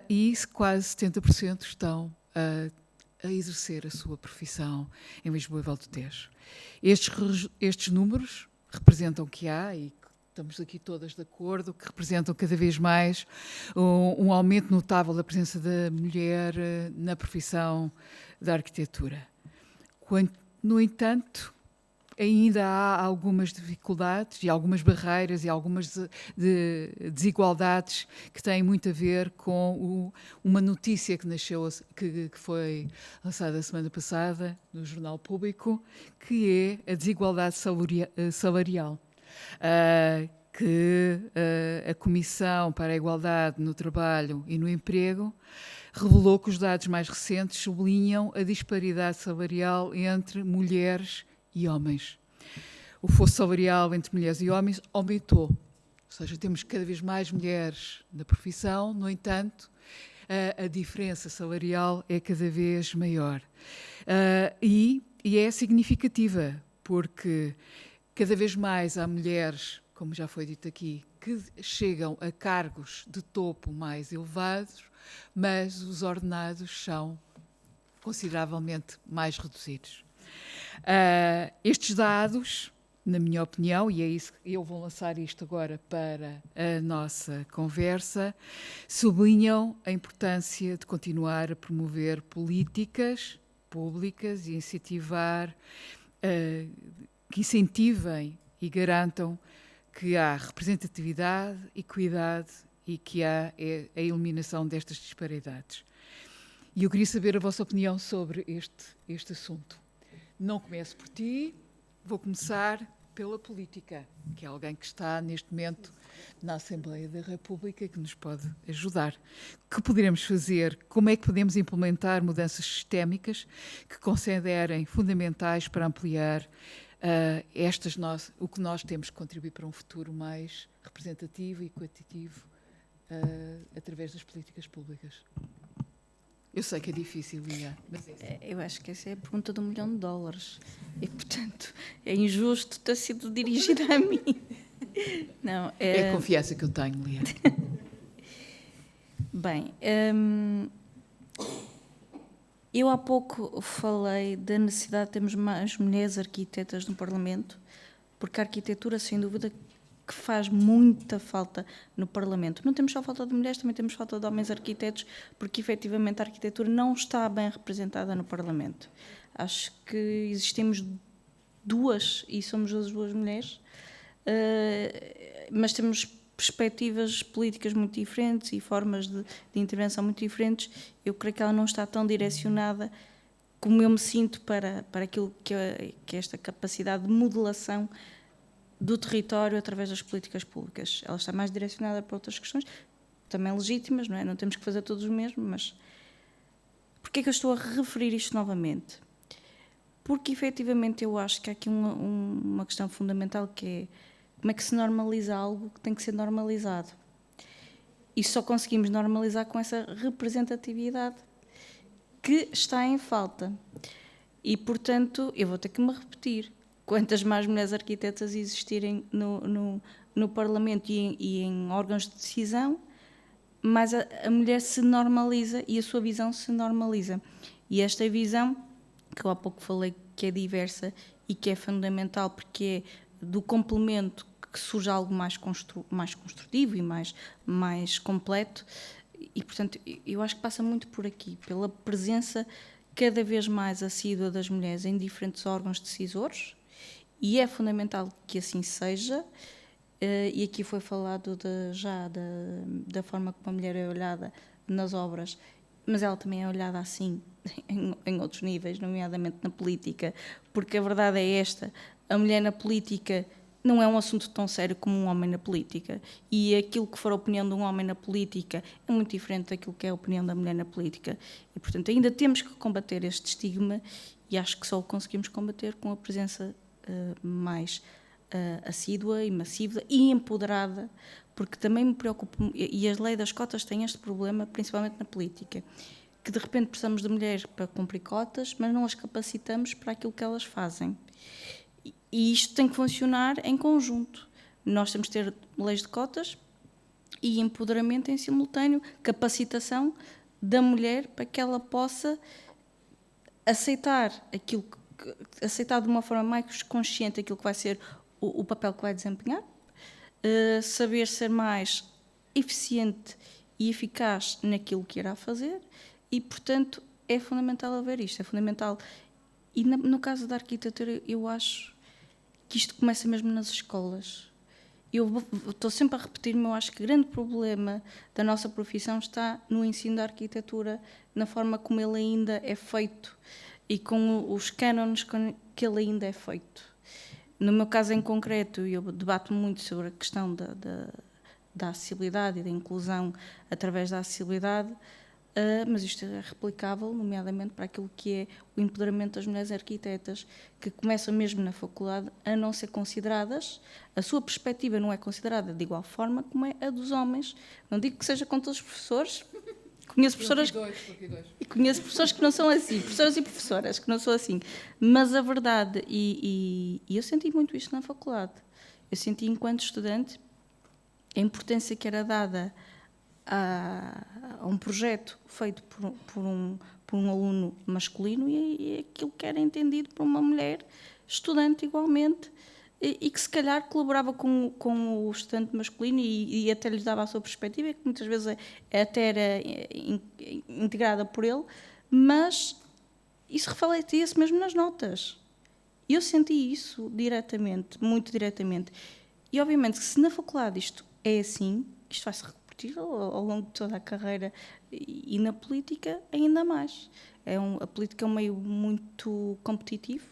E quase 70% estão a exercer a sua profissão em Lisboa e Val do Tejo. Estes números representam que há, e estamos aqui todas de acordo, que representam cada vez mais um aumento notável da presença da mulher na profissão da arquitetura. No entanto, ainda há algumas dificuldades e algumas barreiras e algumas desigualdades que têm muito a ver com uma notícia que nasceu, que foi lançada a semana passada no Jornal Público, que é a desigualdade salarial. Que a Comissão para a Igualdade no Trabalho e no Emprego revelou que os dados mais recentes sublinham a disparidade salarial entre mulheres e homens. O fosso salarial entre mulheres e homens aumentou, ou seja, temos cada vez mais mulheres na profissão, no entanto, a diferença salarial é cada vez maior. E é significativa, porque cada vez mais há mulheres, como já foi dito aqui, que chegam a cargos de topo mais elevados, mas os ordenados são consideravelmente mais reduzidos. Estes dados, na minha opinião, e é isso que eu vou lançar isto agora para a nossa conversa, sublinham a importância de continuar a promover políticas públicas e incentivar que incentivem e garantam que há representatividade, equidade e que há a eliminação destas disparidades. E eu queria saber a vossa opinião sobre este assunto. Não começo por ti, vou começar pela política, que é alguém que está neste momento na Assembleia da República que nos pode ajudar. O que poderemos fazer? Como é que podemos implementar mudanças sistémicas que considerem fundamentais para ampliar o que nós temos que contribuir para um futuro mais representativo e equitativo através das políticas públicas? Eu sei que é difícil, Lia, mas é assim. Eu acho que essa é a pergunta de $1 milhão. E, portanto, é injusto ter sido dirigida a mim. Não, É a confiança que eu tenho, Lia. Bem, eu há pouco falei da necessidade de termos mais mulheres arquitetas no Parlamento, porque a arquitetura, sem dúvida, que faz muita falta no Parlamento. Não temos só falta de mulheres, também temos falta de homens arquitetos, porque efetivamente a arquitetura não está bem representada no Parlamento. Acho que existimos duas, e somos as duas mulheres, mas temos perspectivas políticas muito diferentes e formas de intervenção muito diferentes. Eu creio que ela não está tão direcionada como eu me sinto para aquilo que é esta capacidade de modelação do território através das políticas públicas. Ela está mais direcionada para outras questões, também legítimas, não é? Não temos que fazer todos o mesmo, mas... Porquê é que eu estou a referir isto novamente? Porque, efetivamente, eu acho que há aqui uma questão fundamental, que é como é que se normaliza algo que tem que ser normalizado. E só conseguimos normalizar com essa representatividade que está em falta. E, portanto, eu vou ter que me repetir. Quantas mais mulheres arquitetas existirem no Parlamento e em órgãos de decisão, mais a mulher se normaliza e a sua visão se normaliza. E esta visão, que eu há pouco falei que é diversa e que é fundamental, porque é do complemento que surge algo mais construtivo e mais completo, e, portanto, eu acho que passa muito por aqui, pela presença cada vez mais assídua das mulheres em diferentes órgãos decisores, e é fundamental que assim seja, e aqui foi falado da forma como a mulher é olhada nas obras, mas ela também é olhada assim em outros níveis, nomeadamente na política, porque a verdade é esta: a mulher na política não é um assunto tão sério como um homem na política, e aquilo que for a opinião de um homem na política é muito diferente daquilo que é a opinião da mulher na política, e portanto ainda temos que combater este estigma, e acho que só o conseguimos combater com a presença mais assídua e massiva e empoderada, porque também me preocupa, e as leis das cotas têm este problema, principalmente na política, que de repente precisamos de mulheres para cumprir cotas, mas não as capacitamos para aquilo que elas fazem. E isto tem que funcionar em conjunto. Nós temos que ter leis de cotas e empoderamento em simultâneo, capacitação da mulher para que ela possa aceitar aceitar de uma forma mais consciente aquilo que vai ser o papel que vai desempenhar, saber ser mais eficiente e eficaz naquilo que irá fazer, e, portanto, é fundamental haver isto, é fundamental. E no caso da arquitetura, eu acho que isto começa mesmo nas escolas. Eu estou sempre a repetir-me, eu acho que o grande problema da nossa profissão está no ensino da arquitetura, na forma como ele ainda é feito e com os cânones que ele ainda é feito. No meu caso em concreto, eu debato muito sobre a questão da acessibilidade e da inclusão através da acessibilidade, mas isto é replicável, nomeadamente para aquilo que é o empoderamento das mulheres arquitetas, que começam mesmo na faculdade a não ser consideradas, a sua perspectiva não é considerada de igual forma como é a dos homens. Não digo que seja com todos os professores, conheço professoras e conheço professores que não são assim, professores e professoras que não são assim, mas a verdade, e eu senti muito isto na faculdade, eu senti enquanto estudante a importância que era dada a um projeto feito por um aluno masculino e aquilo que era entendido por uma mulher estudante igualmente, e que se calhar colaborava com o estudante masculino e até lhes dava a sua perspectiva, que muitas vezes até era integrada por ele, mas isso refletia-se mesmo nas notas. Eu senti isso diretamente, muito diretamente. E obviamente que se na faculdade isto é assim, isto vai-se repetir ao longo de toda a carreira, e na política ainda mais. A política é um meio muito competitivo,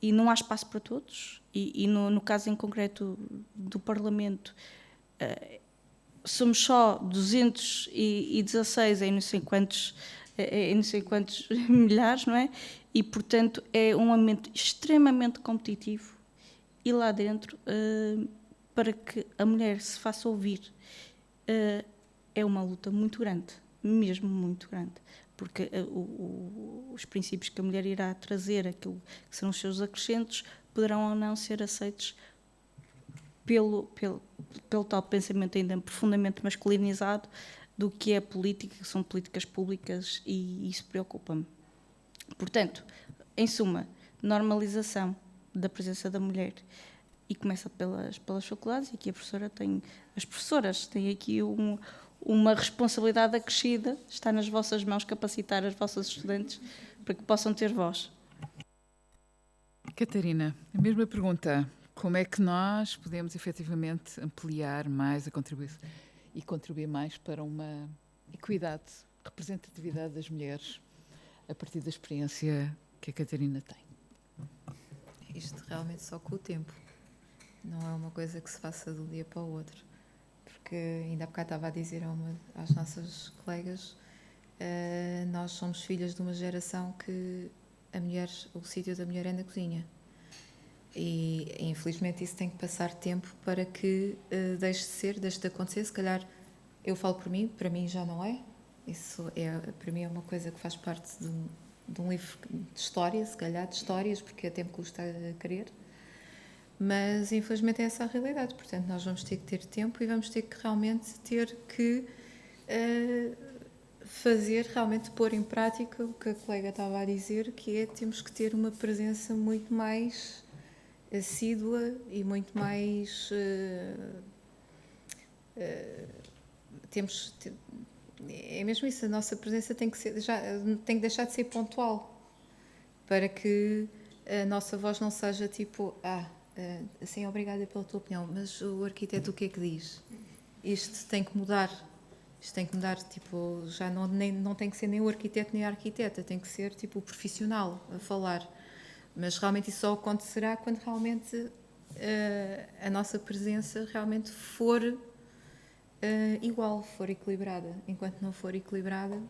e não há espaço para todos, e no caso em concreto do Parlamento, somos só 216 em não sei quantos milhares, não é? E, portanto, é um ambiente extremamente competitivo, e lá dentro, para que a mulher se faça ouvir, é uma luta muito grande, mesmo muito grande, porque os princípios que a mulher irá trazer, aquilo que serão os seus acrescentos, poderão ou não ser aceitos pelo tal pensamento ainda profundamente masculinizado do que é política, que são políticas públicas, e isso preocupa-me. Portanto, em suma, normalização da presença da mulher, e começa pelas faculdades, e aqui as professoras têm aqui uma responsabilidade acrescida, está nas vossas mãos capacitar as vossas estudantes para que possam ter voz. Catarina, a mesma pergunta. Como é que nós podemos efetivamente ampliar mais a contribuição e contribuir mais para uma equidade, representatividade das mulheres a partir da experiência que a Catarina tem? Isto realmente só com o tempo. Não é uma coisa que se faça de um dia para o outro. Porque ainda há bocado estava a dizer às nossas colegas, nós somos filhas de uma geração que o sítio da mulher é na cozinha. E infelizmente isso tem que passar tempo para que deixe de acontecer. Se calhar, eu falo por mim, para mim já não é. Isso para mim é uma coisa que faz parte de um livro de história, se calhar de histórias, porque até me custa a querer. Mas infelizmente é essa a realidade. Portanto, nós vamos ter que ter tempo e vamos ter que realmente fazer, realmente pôr em prática o que a colega estava a dizer, que é temos que ter uma presença muito mais assídua e muito mais é mesmo isso, a nossa presença tem que deixar de ser pontual, para que a nossa voz não seja tipo assim, obrigada pela tua opinião, mas o arquiteto o que é que diz? Isto tem que mudar, tipo, já não tem que ser nem o arquiteto nem a arquiteta, tem que ser tipo o profissional a falar. Mas realmente isso só acontecerá quando realmente a nossa presença realmente for igual, for equilibrada. Enquanto não for equilibrada,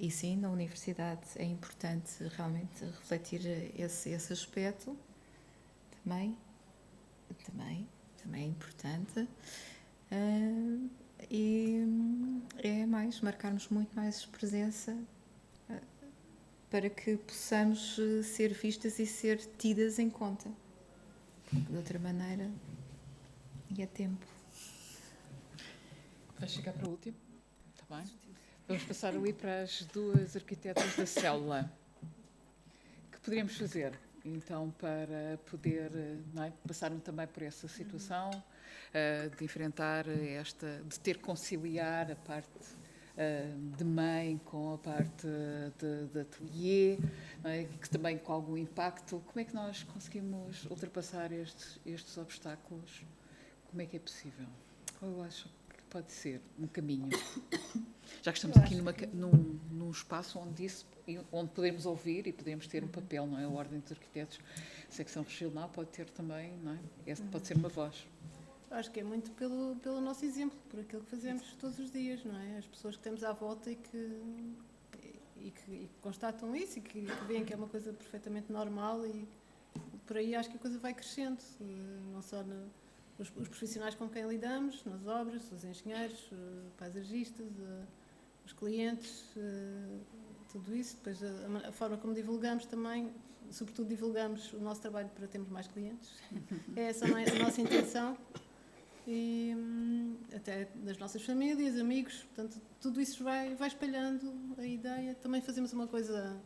e sim, na universidade é importante realmente refletir esse aspecto, também é importante. E é marcarmos muito mais presença, para que possamos ser vistas e ser tidas em conta. De outra maneira, e é tempo. Vais chegar para o último? Está bem. Vamos passar ali para as duas arquitetas da célula. O que poderíamos fazer, então, para poder passarem também por essa situação, de enfrentar de ter que conciliar a parte de mãe com a parte de ateliê, que também com algum impacto. Como é que nós conseguimos ultrapassar estes obstáculos? Como é que é possível? Eu acho que pode ser um caminho. Já que estamos aqui num espaço onde podemos ouvir e podemos ter um papel, não é? A Ordem dos Arquitetos, a secção regional pode ter também, não é? Pode ser uma voz. Acho que é muito pelo nosso exemplo, por aquilo que fazemos todos os dias, não é? As pessoas que temos à volta e que constatam isso e que veem que é uma coisa perfeitamente normal, e por aí acho que a coisa vai crescendo, não só os profissionais com quem lidamos, nas obras, os engenheiros, paisagistas, os clientes, tudo isso. Depois a forma como divulgamos também, sobretudo divulgamos o nosso trabalho para termos mais clientes. É essa a nossa intenção. E até das nossas famílias, amigos, portanto, tudo isso vai espalhando a ideia. Também fazemos uma coisa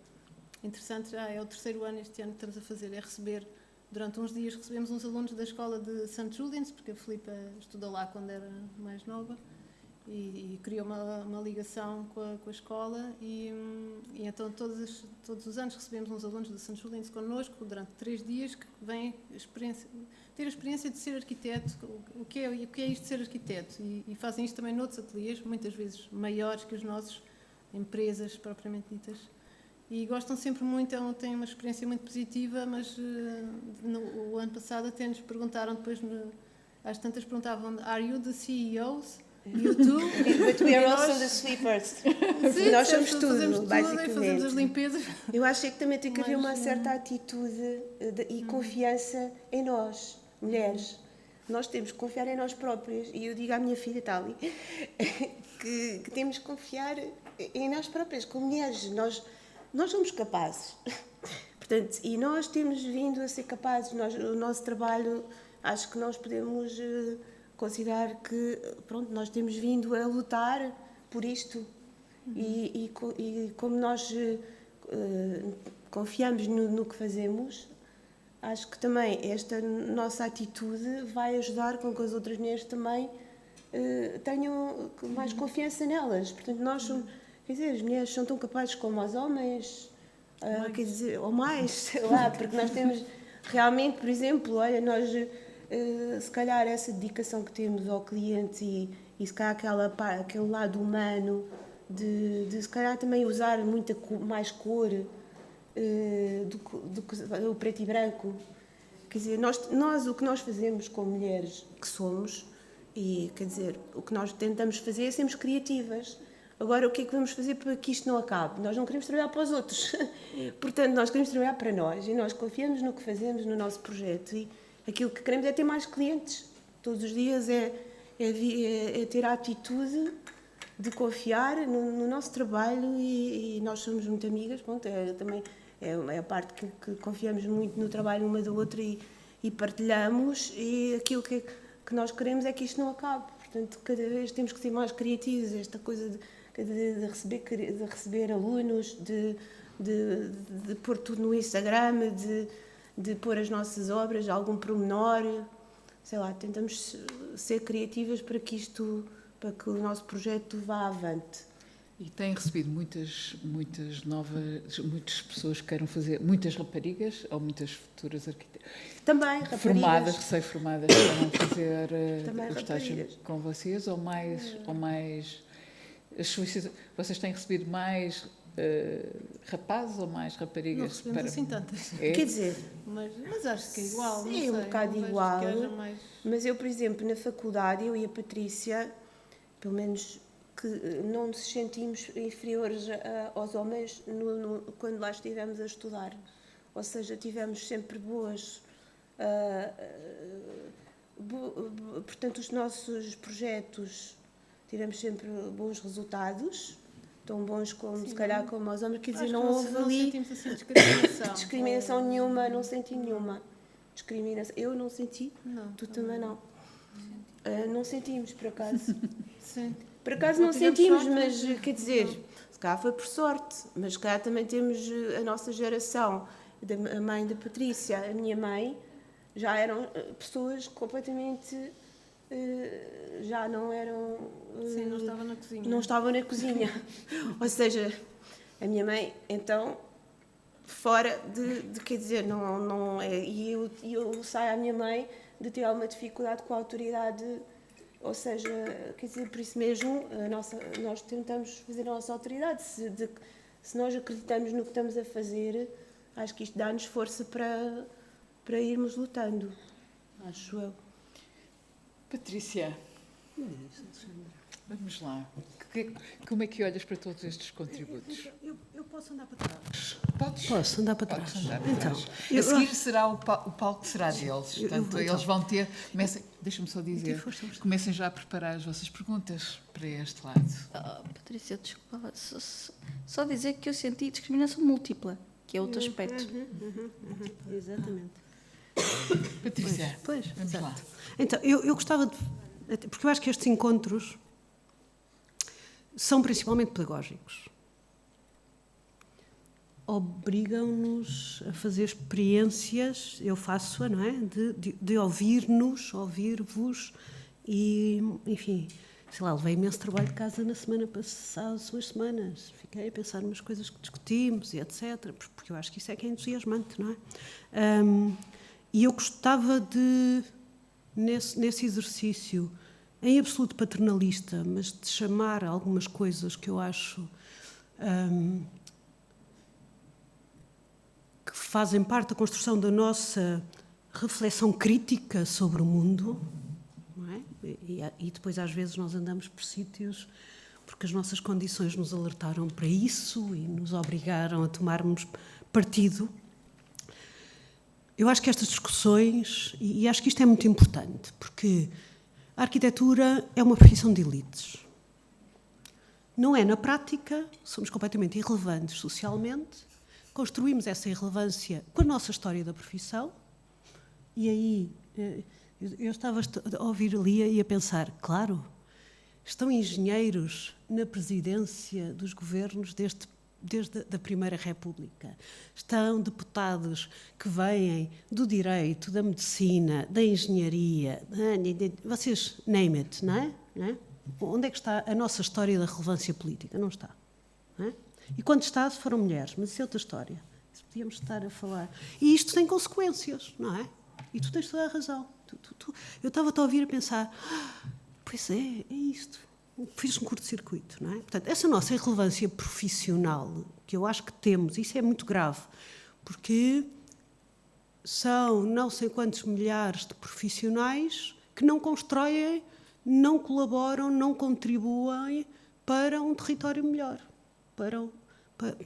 interessante, já é o 3º ano este ano que estamos a fazer, é receber, durante uns dias recebemos uns alunos da escola de St. Julian's, porque a Filipa estudou lá quando era mais nova, e criou uma ligação com a escola, e então todos os anos recebemos uns alunos de St. Julian's connosco durante 3 dias, que vêm ter a experiência de ser arquiteto, o que é isto de ser arquiteto, e fazem isto também noutros ateliês, muitas vezes maiores que os nossos, empresas propriamente ditas, e gostam sempre muito, têm uma experiência muito positiva, mas o ano passado até nos perguntaram depois, às tantas perguntavam, are you the CEOs? You too? But we are also the sweepers. Sim, Nós somos fazemos tudo, tudo, basicamente. fazemos as limpezas. Eu acho que também tem que haver uma Mas, certa atitude e confiança em nós, mulheres. Nós temos que confiar em nós próprias. E eu digo à minha filha, Tali, que temos que confiar em nós próprias, como mulheres. Nós somos capazes. Portanto, e nós temos vindo a ser capazes. O nosso trabalho, acho que nós podemos considerar que, pronto, nós temos vindo a lutar por isto. E como nós confiamos no que fazemos, acho que também esta nossa atitude vai ajudar com que as outras mulheres também tenham mais confiança nelas. Portanto, nós somos, quer dizer, as mulheres são tão capazes como os homens, quer dizer, ou mais, sei lá, porque nós temos realmente, por exemplo, olha, nós se calhar essa dedicação que temos ao cliente e se calhar aquele lado humano de se calhar também usar muita mais cor do que o preto e branco. Quer dizer, nós o que nós fazemos como mulheres que somos, e quer dizer, o que nós tentamos fazer é sermos criativas. Agora, o que é que vamos fazer para que isto não acabe? Nós não queremos trabalhar para os outros. Portanto, nós queremos trabalhar para nós e nós confiamos no que fazemos, no nosso projeto. E aquilo que queremos é ter mais clientes. Todos os dias é ter a atitude de confiar no nosso trabalho e nós somos muito amigas. Pronto, também é a parte que confiamos muito no trabalho uma da outra e partilhamos. E aquilo que nós queremos é que isto não acabe. Portanto, cada vez temos que ser mais criativos. Esta coisa de receber alunos, de pôr tudo no Instagram, de pôr as nossas obras, algum pormenor, sei lá, tentamos ser criativas para que o nosso projeto vá avante. E tem recebido muitas pessoas que queiram fazer, muitas raparigas ou muitas futuras arquitetas? Também, raparigas. Formadas, recém-formadas, queiram fazer o estágio com vocês ou mais vocês têm recebido mais rapazes ou mais raparigas? Não recebemos assim tantas. É? Quer dizer... Mas acho que é igual, não sim, sei. Um bocado igual. Mais... Mas eu, por exemplo, na faculdade, eu e a Patrícia, pelo menos que não nos sentimos inferiores aos homens quando lá estivemos a estudar. Ou seja, tivemos sempre portanto, os nossos projetos tivemos sempre bons resultados, tão bons como, sim, se calhar, como aos homens. Quer dizer, não houve ali assim, discriminação nenhuma, não senti nenhuma discriminação. Eu não senti, não, tu também não. Não sentimos, por acaso. Sim. Por acaso não sentimos, mas quer dizer, se calhar foi por sorte, mas se calhar também temos a nossa geração, a mãe da Patrícia, a minha mãe, já eram pessoas completamente, já não eram... Sim, não estavam na cozinha. Não estavam na cozinha. Ou seja, a minha mãe, então, fora de quer dizer, não é... E eu saio à minha mãe de ter alguma dificuldade com a autoridade, ou seja, quer dizer, por isso mesmo, nós tentamos fazer a nossa autoridade. Se nós acreditamos no que estamos a fazer, acho que isto dá-nos força para irmos lutando, acho eu. Patrícia, vamos lá. Como é que olhas para todos estes contributos? Eu posso andar para trás. Podes? Posso andar para trás. Então, a seguir será o palco será deles. Portanto, eles vão ter... Deixa-me só dizer, comecem já a preparar as vossas perguntas para este lado. Patrícia, desculpa, só dizer que eu senti discriminação múltipla, que é outro aspecto. Exatamente. Patrícia, pois, vamos lá. Então, eu gostava de... Porque eu acho que estes encontros são principalmente pedagógicos. Obrigam-nos a fazer experiências, eu faço-a, não é? De ouvir-nos, ouvir-vos e, enfim, sei lá, levei imenso trabalho de casa na semana passada, 2 semanas. Fiquei a pensar umas coisas que discutimos e etc., porque eu acho que isso é que é entusiasmante, não é? E eu gostava de, nesse exercício, em absoluto paternalista, mas de chamar algumas coisas que eu acho fazem parte da construção da nossa reflexão crítica sobre o mundo, não é? E depois às vezes nós andamos por sítios porque as nossas condições nos alertaram para isso e nos obrigaram a tomarmos partido. Eu acho que estas discussões, e acho que isto é muito importante, porque a arquitetura é uma profissão de elites. Não é na prática, somos completamente irrelevantes socialmente, construímos essa irrelevância com a nossa história da profissão, e aí eu estava a ouvir ali e a pensar, claro, estão engenheiros na presidência dos governos desde a Primeira República. Estão deputados que vêm do direito, da medicina, da engenharia, vocês name it, não é? Não é? Onde é que está a nossa história da relevância política? Não está. Não é? E quando está, se foram mulheres, mas isso é outra história. Isso podíamos estar a falar. E isto tem consequências, não é? E tu tens toda a razão. Eu estava-te a ouvir a pensar, pois é isto. Fiz um curto-circuito, não é? Portanto, essa nossa irrelevância profissional, que eu acho que temos, isso é muito grave, porque são não sei quantos milhares de profissionais que não constroem, não colaboram, não contribuem para um território melhor,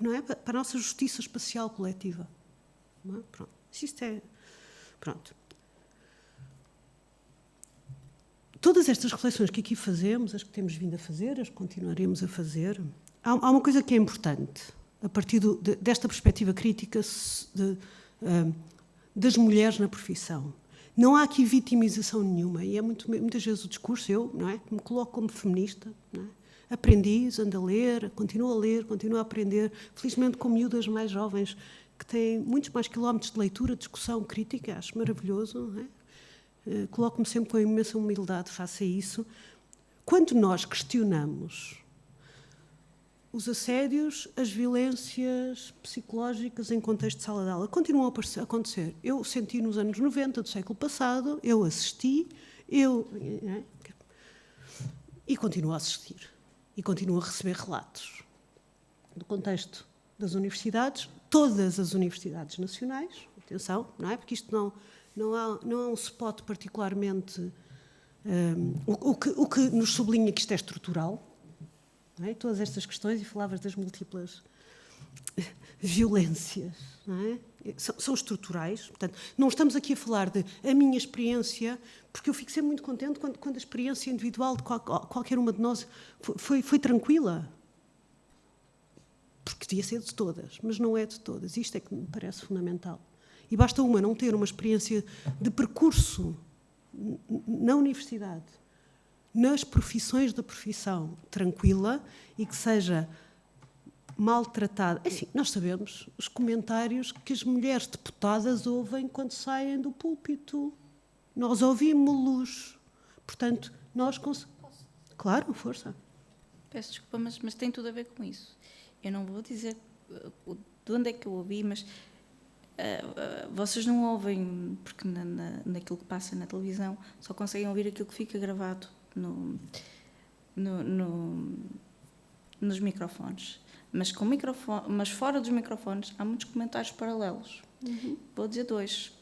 não é? Para a nossa justiça espacial coletiva. Não é? Pronto. Isto é... Pronto. Todas estas reflexões que aqui fazemos, as que temos vindo a fazer, as que continuaremos a fazer, há uma coisa que é importante, a partir desta perspectiva crítica das mulheres na profissão. Não há aqui vitimização nenhuma, e é muitas vezes o discurso, eu, não é, me coloco como feminista, não é? Aprendiz, ando a ler, continuo a aprender, felizmente com miúdas mais jovens, que têm muitos mais quilómetros de leitura, discussão, crítica, acho maravilhoso, não é? Coloco-me sempre com imensa humildade face a isso. Quando nós questionamos os assédios, as violências psicológicas em contexto de sala de aula, continuam a acontecer. Eu senti nos anos 90 do século passado, eu assisti, e continuo a assistir. E continuo a receber relatos do contexto das universidades, todas as universidades nacionais, atenção, não é? Porque isto não há um spot particularmente... O que nos sublinha que isto é estrutural, não é? Todas estas questões, e falavas das múltiplas violências, não é? São estruturais. Portanto, não estamos aqui a falar de a minha experiência, porque eu fico sempre muito contente quando a experiência individual de qualquer uma de nós foi tranquila. Porque devia ser de todas, mas não é de todas. Isto é que me parece fundamental. E basta uma não ter uma experiência de percurso na universidade, nas profissões da profissão, tranquila e que seja maltratada. Assim, nós sabemos os comentários que as mulheres deputadas ouvem quando saem do púlpito. Nós ouvimos-los. Portanto, nós... Claro, força. Peço desculpa, mas tem tudo a ver com isso. Eu não vou dizer de onde é que eu ouvi, mas... vocês não ouvem, porque naquilo que passa na televisão só conseguem ouvir aquilo que fica gravado nos microfones. Mas fora dos microfones há muitos comentários paralelos. Uhum. Vou dizer dois.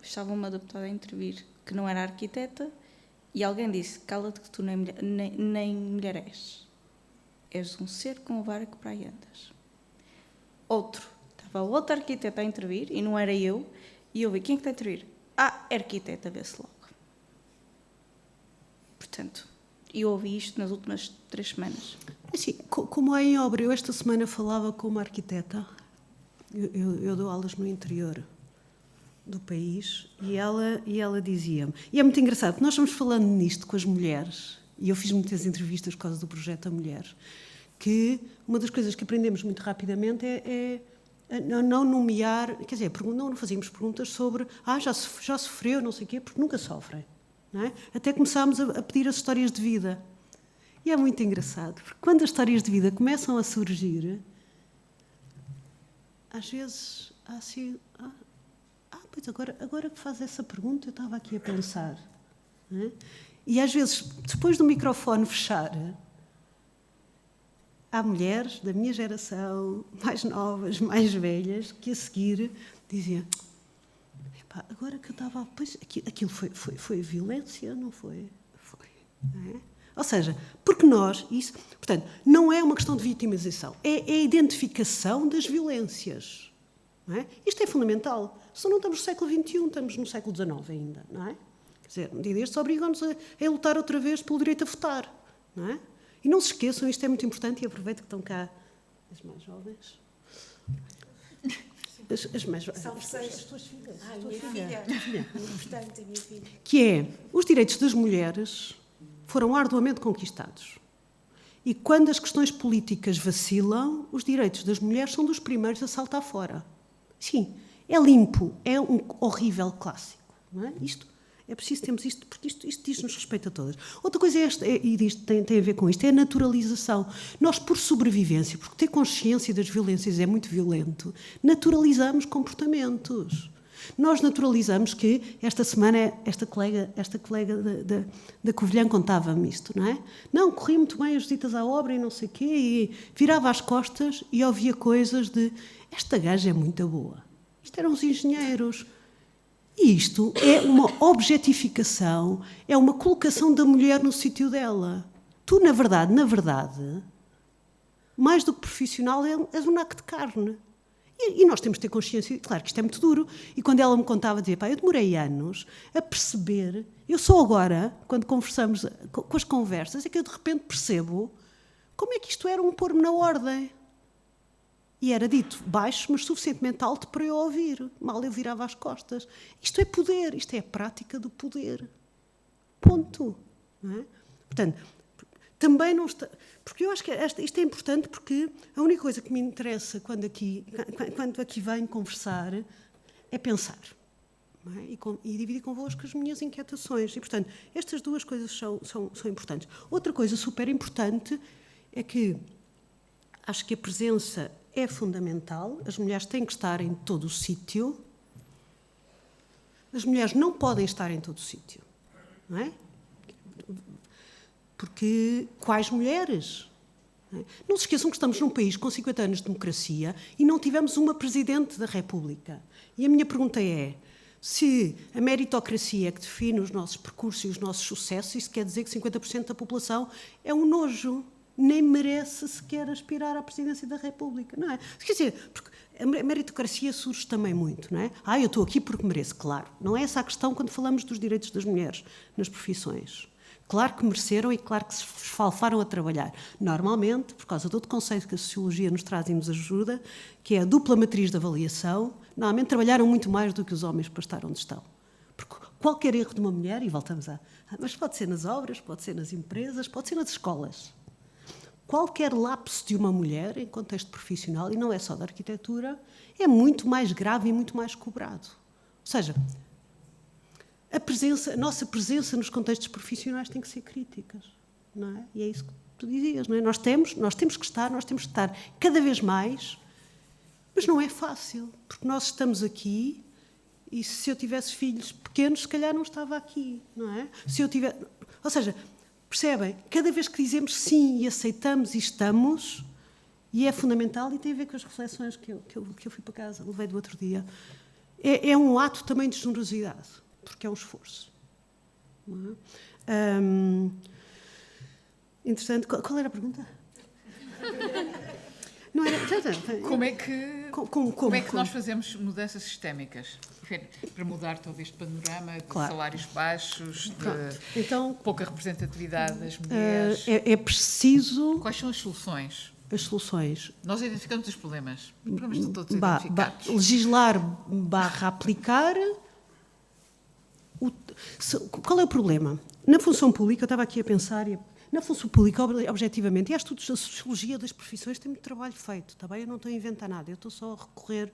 Estava uma deputada a intervir que não era arquiteta e alguém disse, cala-te que tu nem mulher és. És um ser com o barco para aí andas. Estava outra arquiteta a intervir, e não era eu, e eu vi, quem é que está a intervir? É arquiteta, vê-se logo. Portanto, eu ouvi isto nas últimas 3 semanas. Assim, como é em obra, eu esta semana falava com uma arquiteta, eu dou aulas no interior do país, e ela dizia-me, e é muito engraçado, nós estamos falando nisto com as mulheres, e eu fiz muitas entrevistas por causa do projeto da mulher, que uma das coisas que aprendemos muito rapidamente é não nomear, quer dizer, não fazíamos perguntas sobre já sofreu, não sei o quê, porque nunca sofrem. Não é? Até começámos a pedir as histórias de vida. E é muito engraçado, porque quando as histórias de vida começam a surgir, às vezes há assim... pois agora que faz essa pergunta, eu estava aqui a pensar. Não é? E às vezes, depois do microfone fechar... há mulheres da minha geração, mais novas, mais velhas, que a seguir diziam: epá, agora que eu estava... Pois, aquilo foi violência, não foi? Foi. Não é? Ou seja, porque nós... Isso, portanto, não é uma questão de vitimização, é a identificação das violências. Não é? Isto é fundamental. Se não estamos no século XXI, estamos no século XIX ainda, não é? Quer dizer, um dia destes obrigam-nos a lutar outra vez pelo direito a votar, não é? E não se esqueçam, isto é muito importante, e aproveito que estão cá as mais jovens. As mais jovens. As tuas filhas. A minha filha. Importante, a minha filha. Que é, os direitos das mulheres foram arduamente conquistados. E quando as questões políticas vacilam, os direitos das mulheres são dos primeiros a saltar fora. Sim, é limpo, é um horrível clássico. Não é? Isto, é preciso termos isto, porque isto diz-nos respeito a todas. Outra coisa é esta, e isto tem a ver com isto, é a naturalização. Nós, por sobrevivência, porque ter consciência das violências é muito violento, naturalizamos comportamentos. Nós naturalizamos que, esta semana, esta colega da Covilhã contava-me isto, não é? Não, corria muito bem as visitas à obra e não sei o quê, e virava as costas e ouvia coisas de: esta gaja é muito boa. Isto eram os engenheiros. E isto é uma objetificação, é uma colocação da mulher no sítio dela. Tu, na verdade, mais do que profissional, és um naco de carne. E nós temos de ter consciência, claro que isto é muito duro. E quando ela me contava, dizia: pá, eu demorei anos a perceber, eu só agora, quando conversamos com as conversas, é que eu de repente percebo como é que isto era um pôr-me na ordem. E era dito baixo, mas suficientemente alto para eu ouvir. Mal eu virava as costas. Isto é poder, isto é a prática do poder. Ponto. Não é? Portanto, também não está... Porque eu acho que isto é importante, porque a única coisa que me interessa quando aqui venho conversar é pensar. Não é? E dividir convosco as minhas inquietações. E, portanto, estas duas coisas são importantes. Outra coisa super importante é que acho que a presença é fundamental. As mulheres têm que estar em todo o sítio. As mulheres não podem estar em todo o sítio. Não é? Porque quais mulheres? Não é? Não se esqueçam que estamos num país com 50 anos de democracia e não tivemos uma Presidente da República. E a minha pergunta é: se a meritocracia é que define os nossos percursos e os nossos sucessos, isso quer dizer que 50% da população é um nojo, nem merece sequer aspirar à presidência da República, não é? Quer dizer, porque a meritocracia surge também muito, não é? Eu estou aqui porque mereço, claro. Não é essa a questão quando falamos dos direitos das mulheres nas profissões. Claro que mereceram e claro que se esfalfaram a trabalhar. Normalmente, por causa do outro conceito que a sociologia nos traz e nos ajuda, que é a dupla matriz de avaliação, normalmente trabalharam muito mais do que os homens para estar onde estão. Porque qualquer erro de uma mulher, e voltamos mas pode ser nas obras, pode ser nas empresas, pode ser nas escolas. Qualquer lapso de uma mulher, em contexto profissional, e não é só da arquitetura, é muito mais grave e muito mais cobrado. Ou seja, a nossa presença nos contextos profissionais tem que ser críticas, não é? E é isso que tu dizias, não é? Nós temos que estar cada vez mais, mas não é fácil, porque nós estamos aqui e se eu tivesse filhos pequenos, se calhar não estava aqui, não é? Ou seja, percebem? Cada vez que dizemos sim e aceitamos e estamos, e é fundamental, e tem a ver com as reflexões que eu fui para casa, levei do outro dia, é um ato também de generosidade, porque é um esforço. Não é? Interessante. Qual era a pergunta? Não era... Como é que nós fazemos mudanças sistémicas? Para mudar todo este panorama de salários baixos, de pouca representatividade das mulheres. É preciso... Quais são as soluções? As soluções. Nós identificamos os problemas. Os problemas estão todos identificados. Legislar / aplicar. Qual é o problema? Na função pública, eu estava aqui a pensar... Na função pública, objetivamente, e há estudos da sociologia das profissões, tem muito trabalho feito, está bem? Eu não estou a inventar nada, eu estou só a recorrer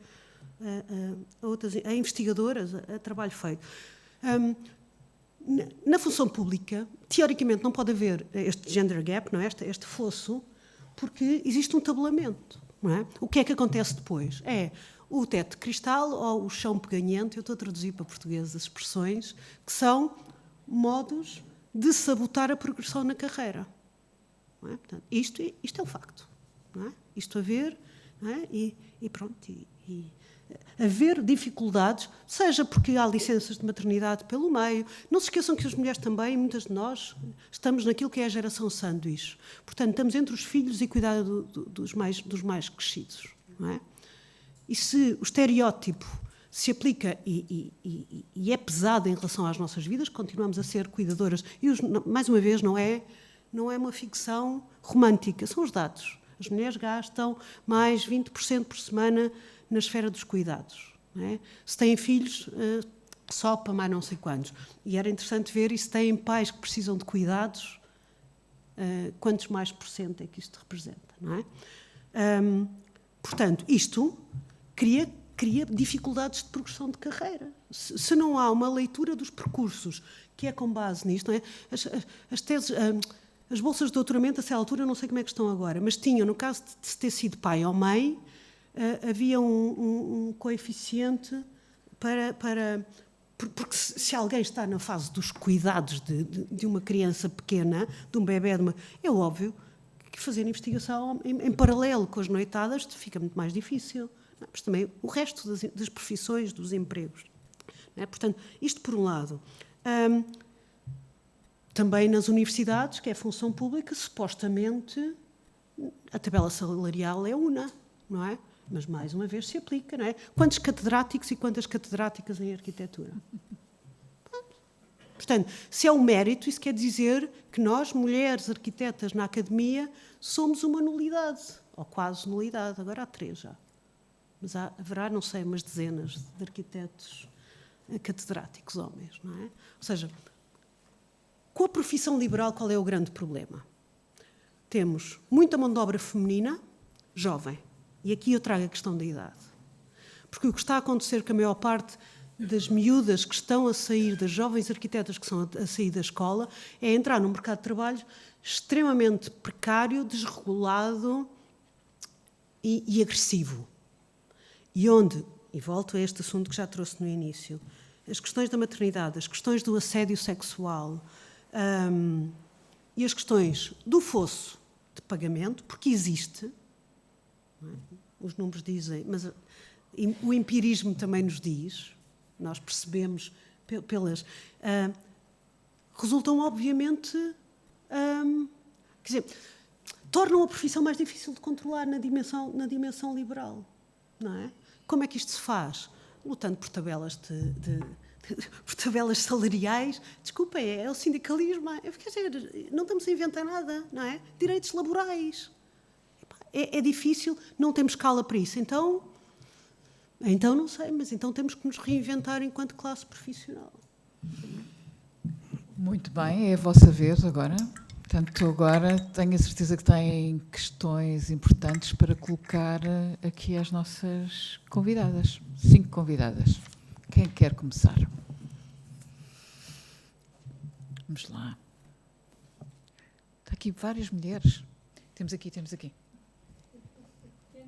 a investigadoras, a trabalho feito. Na função pública, teoricamente, não pode haver este gender gap, não é? Este fosso, porque existe um tabulamento, não é? O que é que acontece depois? É o teto de cristal ou o chão peganhento, eu estou a traduzir para português as expressões, que são modos de sabotar a progressão na carreira. Não é? Portanto, isto é um facto. não é? Isto haver, não é? E pronto, e haver dificuldades, seja porque há licenças de maternidade pelo meio. Não se esqueçam que as mulheres também, muitas de nós, estamos naquilo que é a geração sanduíche. Portanto, estamos entre os filhos e cuidar dos mais crescidos, não é? E se o estereótipo se aplica e é pesado em relação às nossas vidas, continuamos a ser cuidadoras. E, mais uma vez, não é uma ficção romântica, são os dados. As mulheres gastam mais 20% por semana na esfera dos cuidados. Não é? Se têm filhos, só para mais não sei quantos. E era interessante ver, e se têm pais que precisam de cuidados, quantos mais por cento é que isto representa. Não é? Portanto, isto cria dificuldades de progressão de carreira. Se não há uma leitura dos percursos que é com base nisto, não é? As teses, as bolsas de doutoramento, a essa altura, não sei como é que estão agora, mas tinham, no caso de se ter sido pai ou mãe, havia um coeficiente porque se alguém está na fase dos cuidados de uma criança pequena, de um bebê, é óbvio que fazer investigação em paralelo com as noitadas fica muito mais difícil. Mas também o resto das profissões, dos empregos. Não é? Portanto, isto por um lado. Também nas universidades, que é a função pública, supostamente a tabela salarial é una, não é? Mas, mais uma vez, se aplica, não é? Quantos catedráticos e quantas catedráticas em arquitetura? Portanto, se é um mérito, isso quer dizer que nós, mulheres arquitetas na academia, somos uma nulidade, ou quase nulidade. Agora há 3 já. Mas haverá, não sei, umas dezenas de arquitetos catedráticos homens, não é? Ou seja, com a profissão liberal, qual é o grande problema? Temos muita mão de obra feminina, jovem. E aqui eu trago a questão da idade. Porque o que está a acontecer com a maior parte das miúdas que estão a sair, das jovens arquitetas que estão a sair da escola, é entrar num mercado de trabalho extremamente precário, desregulado e agressivo. E onde, e volto a este assunto que já trouxe no início, as questões da maternidade, as questões do assédio sexual e as questões do fosso de pagamento, porque existe, não é? Os números dizem, mas o empirismo também nos diz, nós percebemos resultam obviamente, quer dizer, tornam a profissão mais difícil de controlar na dimensão liberal, não é? Como é que isto se faz? Lutando por tabelas por tabelas salariais. Desculpa, é o sindicalismo. Quer dizer, não estamos a inventar nada, não é? Direitos laborais. É difícil, não temos escala para isso. Então não sei, mas então temos que nos reinventar enquanto classe profissional. Muito bem, é a vossa vez agora. Portanto, agora tenho a certeza que têm questões importantes para colocar aqui às nossas convidadas. 5 convidadas. Quem quer começar? Vamos lá. Está aqui várias mulheres. Temos aqui. Tendo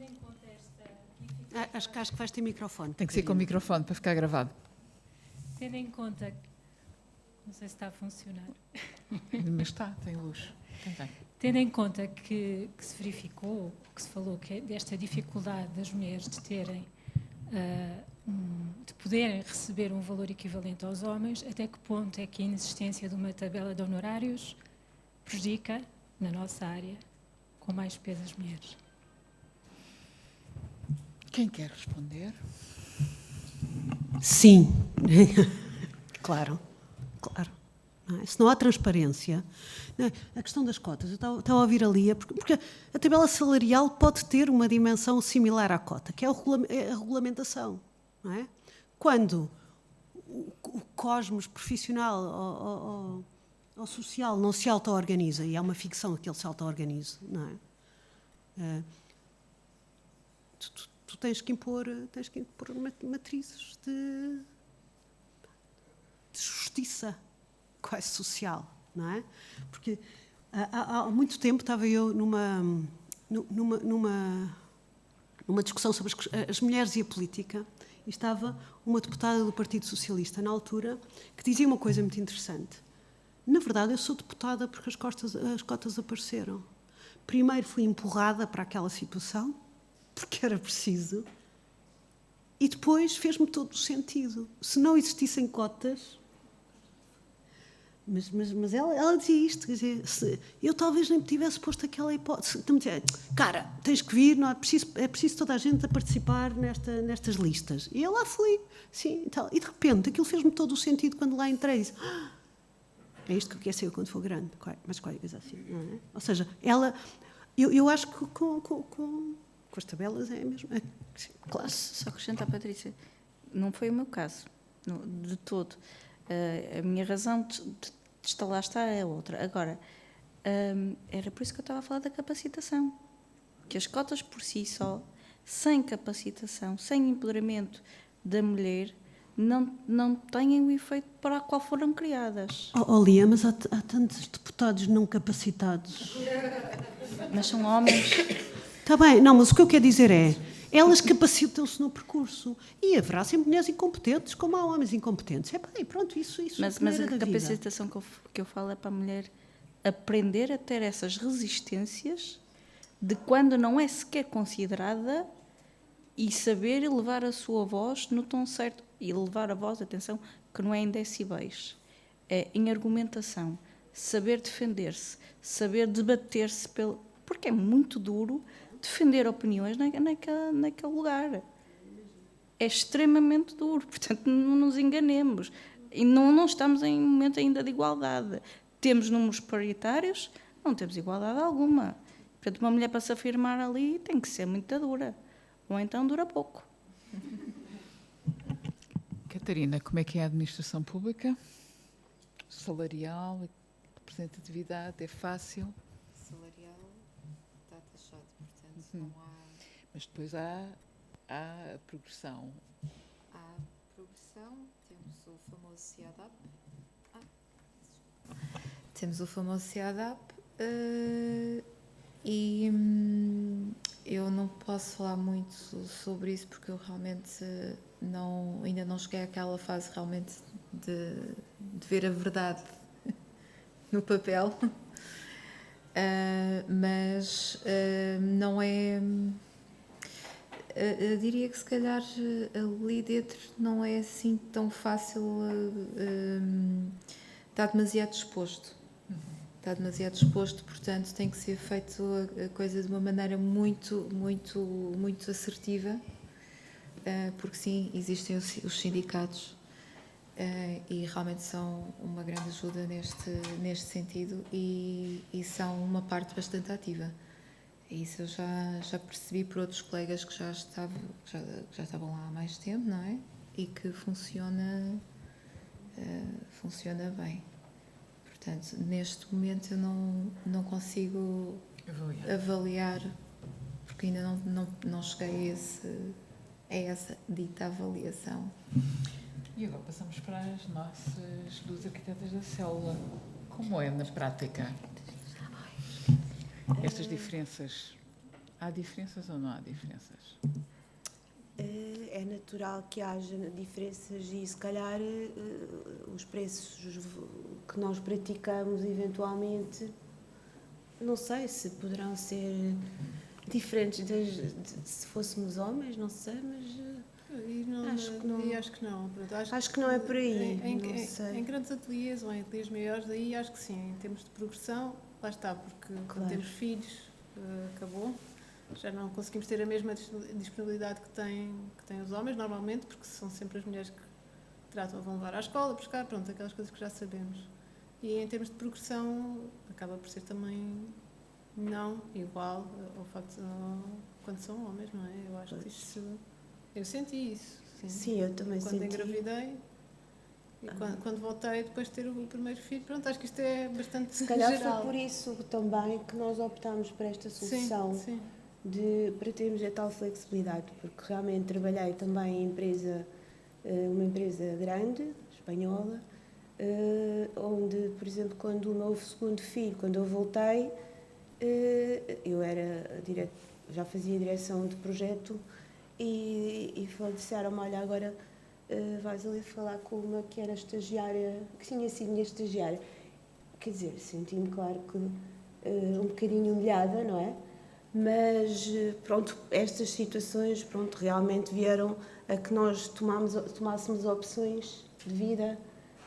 em conta esta Acho que vais ter microfone. Tem que ser com o microfone para ficar gravado. Tendo em conta, não sei se está a funcionar. Mas está, tem luz. Tem. Tendo em conta que se verificou, que se falou que desta dificuldade das mulheres de terem, de poderem receber um valor equivalente aos homens, até que ponto é que a inexistência de uma tabela de honorários prejudica, na nossa área, com mais peso as mulheres? Quem quer responder? Sim. Claro. Não é? Se não há transparência... A questão das cotas, eu estava a ouvir ali, porque a tabela salarial pode ter uma dimensão similar à cota, que é a regulamentação. Não é? Quando o cosmos profissional ou social não se auto-organiza, e é uma ficção que ele se auto-organize, não é? Tu tens que impor matrizes de justiça quase social, não é? Porque há muito tempo estava eu numa discussão sobre as mulheres e a política, e estava uma deputada do Partido Socialista na altura que dizia uma coisa muito interessante. Na verdade, eu sou deputada porque as cotas apareceram. primeiro fui empurrada para aquela situação, porque era preciso, e depois fez-me todo o sentido. Se não existissem cotas... Mas ela dizia isto, quer dizer, eu talvez nem tivesse posto aquela hipótese. Então, dizia, cara, tens que vir, não é preciso toda a gente a participar nestas listas. E eu lá fui, sim, e tal. E de repente aquilo fez-me todo o sentido quando lá entrei. Disse, é isto que eu quero ser quando for grande. Mas qualquer coisa assim, não é? Ou seja, eu acho que com as tabelas é a mesma classe. Só acrescentar, Patrícia, não foi o meu caso, de todo. A minha razão de estar lá está é outra. Agora, era por isso que eu estava a falar da capacitação. Que as cotas por si só, sem capacitação, sem empoderamento da mulher, não têm o efeito para o qual foram criadas. Lia, mas há tantos deputados não capacitados. Mas são homens. Está bem, não, mas o que eu quero dizer é, elas capacitam-se no percurso e haverá sempre mulheres incompetentes, como há homens incompetentes. E pronto, isso Mas a capacitação que eu falo é para a mulher aprender a ter essas resistências de quando não é sequer considerada e saber elevar a sua voz no tom certo. E elevar a voz, atenção, que não é em decibéis, é em argumentação. Saber defender-se, saber debater-se, porque é muito duro defender opiniões naquele lugar. É extremamente duro, portanto não nos enganemos. E não estamos em um momento ainda de igualdade. Temos números paritários, não temos igualdade alguma. Portanto, uma mulher para se afirmar ali tem que ser muito dura, ou então dura pouco. Catarina, como é que é a administração pública? Salarial, representatividade, é fácil? Salarial está taxado, portanto não há... Mas depois há a progressão. Há progressão, temos o famoso CIADAP. Temos o famoso CIADAP e eu não posso falar muito sobre isso porque eu realmente ainda não cheguei àquela fase realmente de ver a verdade no papel, mas não é... Eu diria que se calhar ali dentro não é assim tão fácil, está demasiado exposto. Está demasiado exposto, portanto tem que ser feito a coisa de uma maneira muito, muito, muito assertiva, porque sim, existem os sindicatos e realmente são uma grande ajuda neste sentido e são uma parte bastante ativa. Isso eu já percebi por outros colegas que já estavam lá há mais tempo, não é? E que funciona bem. Portanto, neste momento eu não consigo avaliar, porque ainda não cheguei a essa dita avaliação. E agora passamos para as nossas duas arquitetas da célula. Como é na prática? Estas diferenças, há diferenças ou não há diferenças? É natural que haja diferenças e, se calhar, os preços que nós praticamos, eventualmente, não sei se poderão ser diferentes se fôssemos homens, não sei, mas acho que não. Pronto, acho que não é por aí. Em grandes ateliês ou em ateliês maiores, aí acho que sim, em termos de progressão, lá está, porque quando temos filhos, acabou. Já não conseguimos ter a mesma disponibilidade que têm os homens, normalmente, porque são sempre as mulheres que vão levar à escola, buscar, pronto, aquelas coisas que já sabemos. E em termos de progressão, acaba por ser também não igual ao facto de quando são homens, não é? Eu acho que isso... Eu senti isso. Sim, eu também quando senti. Quando engravidei e quando voltei depois de ter o primeiro filho, pronto, acho que isto é bastante se calhar geral. foi por isso também que nós optámos por esta solução. Sim. Para termos a tal flexibilidade, porque realmente trabalhei também em uma empresa grande, espanhola, onde, por exemplo, quando o meu segundo filho, quando eu voltei, eu já fazia direção de projeto e disseram-me, olha, agora vais ali falar com uma que era estagiária, que tinha sido minha estagiária. Quer dizer, senti-me, claro que um bocadinho humilhada, não é? Mas, pronto, estas situações, pronto, realmente vieram a que nós tomássemos opções de vida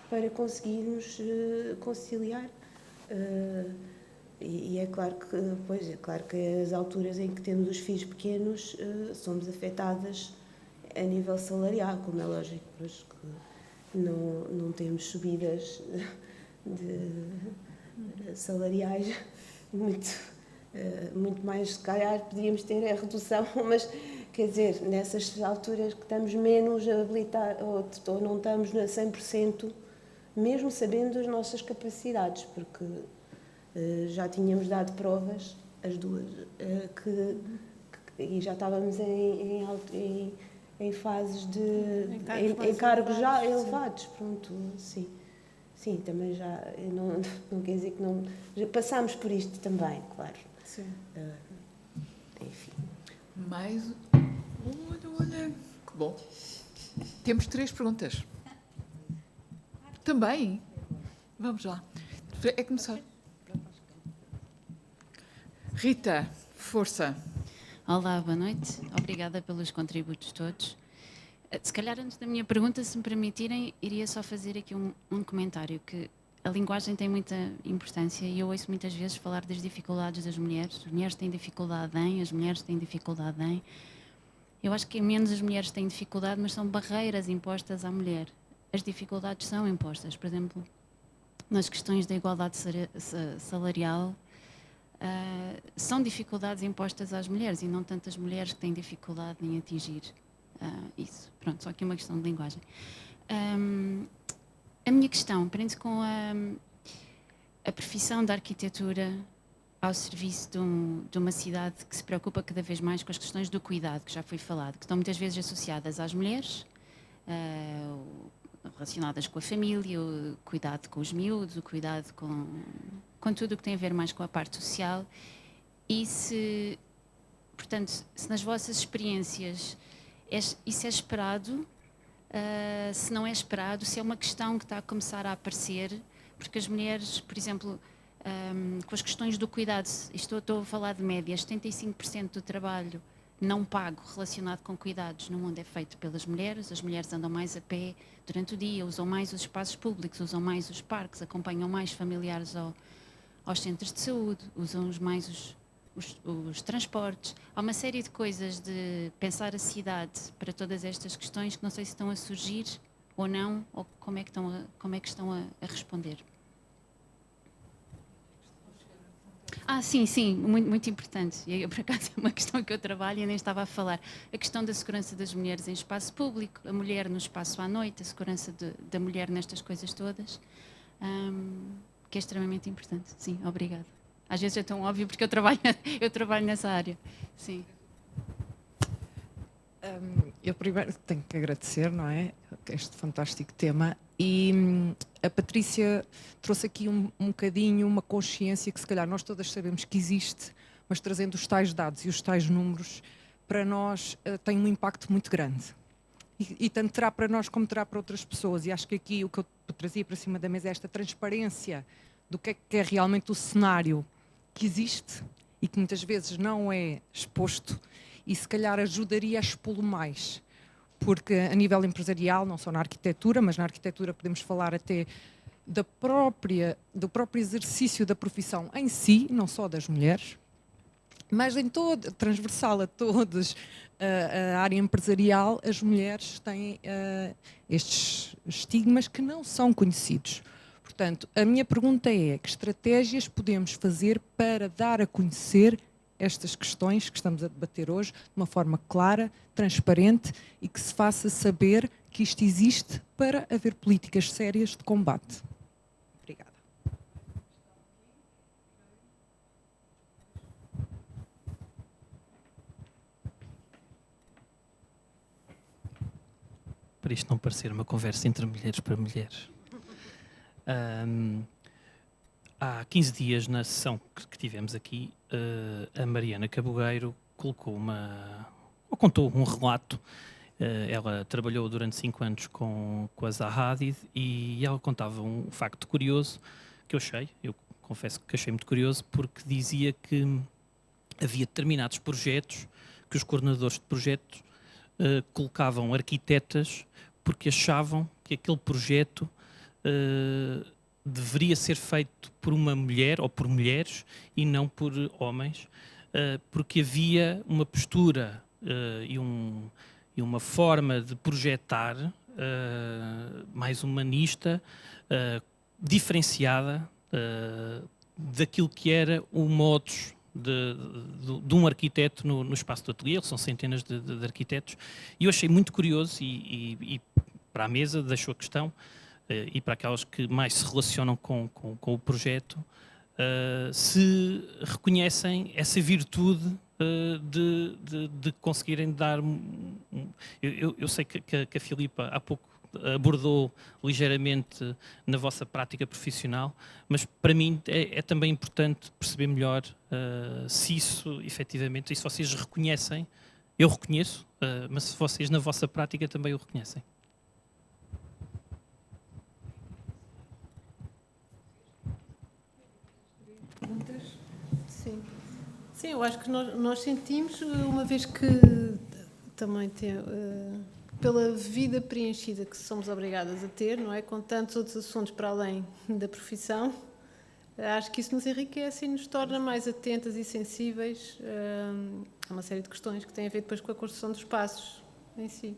para conseguirmos conciliar. E é claro que, pois, é claro que as alturas em que temos os filhos pequenos somos afetadas a nível salarial, como é lógico, pois, que não temos subidas salariais muito mais, se calhar podíamos ter a redução, mas quer dizer, nessas alturas que estamos menos habilitados ou não estamos a 100%, mesmo sabendo as nossas capacidades, porque já tínhamos dado provas, as duas, e já estávamos em fases em cargos já elevados, pronto, sim. Sim, também já, não quer dizer que não, já passámos por isto também, claro. Sim. Enfim. Mais, olha, que bom. Temos 3 perguntas. Também? Vamos lá. É começar. Rita, força. Olá, boa noite. Obrigada pelos contributos todos. Se calhar, antes da minha pergunta, se me permitirem, iria só fazer aqui um comentário, que a linguagem tem muita importância e eu ouço muitas vezes falar das dificuldades das mulheres. As mulheres têm dificuldade as mulheres têm dificuldade em. Eu acho que é menos as mulheres têm dificuldade, mas são barreiras impostas à mulher. As dificuldades são impostas. Por exemplo, nas questões da igualdade salarial, são dificuldades impostas às mulheres e não tantas mulheres que têm dificuldade em atingir isso. Pronto, só aqui uma questão de linguagem. A minha questão prende-se com a profissão da arquitetura ao serviço de uma cidade que se preocupa cada vez mais com as questões do cuidado, que já foi falado, que estão muitas vezes associadas às mulheres, relacionadas com a família, o cuidado com os miúdos, o cuidado com tudo o que tem a ver mais com a parte social. E se, portanto, se nas vossas experiências isso é esperado, se não é esperado, se é uma questão que está a começar a aparecer, porque as mulheres, por exemplo, com as questões do cuidado, estou a falar de médias, 75% do trabalho não pago relacionado com cuidados no mundo é feito pelas mulheres. As mulheres andam mais a pé durante o dia, usam mais os espaços públicos, usam mais os parques, acompanham mais familiares aos centros de saúde, usam mais os transportes. Há uma série de coisas de pensar a cidade para todas estas questões que não sei se estão a surgir ou não, ou como é que estão a responder. Sim, muito, muito importante. E por acaso é uma questão que eu trabalho e nem estava a falar. A questão da segurança das mulheres em espaço público, a mulher no espaço à noite, a segurança da mulher nestas coisas todas, que é extremamente importante. Sim, obrigada. Às vezes é tão óbvio porque eu trabalho nessa área. Sim. Eu primeiro tenho que agradecer, não é, este fantástico tema, e a Patrícia trouxe aqui um bocadinho uma consciência que se calhar nós todas sabemos que existe, mas trazendo os tais dados e os tais números, para nós tem um impacto muito grande. E tanto terá para nós como terá para outras pessoas, e acho que aqui o que eu trazia para cima da mesa é esta transparência do que é realmente o cenário que existe e que muitas vezes não é exposto, e se calhar ajudaria a expô-lo mais, porque a nível empresarial, não só na arquitetura, mas na arquitetura podemos falar até do próprio exercício da profissão em si, não só das mulheres, mas em todo, transversal a todas a área empresarial, as mulheres têm estes estigmas que não são conhecidos. Portanto, a minha pergunta é: que estratégias podemos fazer para dar a conhecer estas questões que estamos a debater hoje de uma forma clara, transparente e que se faça saber que isto existe para haver políticas sérias de combate? Obrigada. Para isto não parecer uma conversa entre mulheres para mulheres. Há 15 dias, na sessão que tivemos aqui, a Mariana Cabogueiro contou um relato. Ela trabalhou durante 5 anos com a Zaha Hadid e ela contava um facto curioso que eu confesso que achei muito curioso, porque dizia que havia determinados projetos que os coordenadores de projetos colocavam arquitetas porque achavam que aquele projeto deveria ser feito por uma mulher ou por mulheres e não por homens, porque havia uma postura e uma forma de projetar mais humanista, diferenciada daquilo que era o modus de um arquiteto no espaço do ateliê. São centenas de arquitetos, e eu achei muito curioso e para a mesa deixou a questão, e para aquelas que mais se relacionam com o projeto, se reconhecem essa virtude de conseguirem dar... Eu sei que a Filipa há pouco abordou ligeiramente na vossa prática profissional, mas para mim é também importante perceber melhor se isso efetivamente, e se vocês reconhecem, eu reconheço, mas se vocês na vossa prática também o reconhecem. Perguntas? Sim. Sim, eu acho que nós sentimos, uma vez que também tem, pela vida preenchida que somos obrigadas a ter, não é? Com tantos outros assuntos para além da profissão, acho que isso nos enriquece e nos torna mais atentas e sensíveis a uma série de questões que têm a ver depois com a construção dos espaços em si.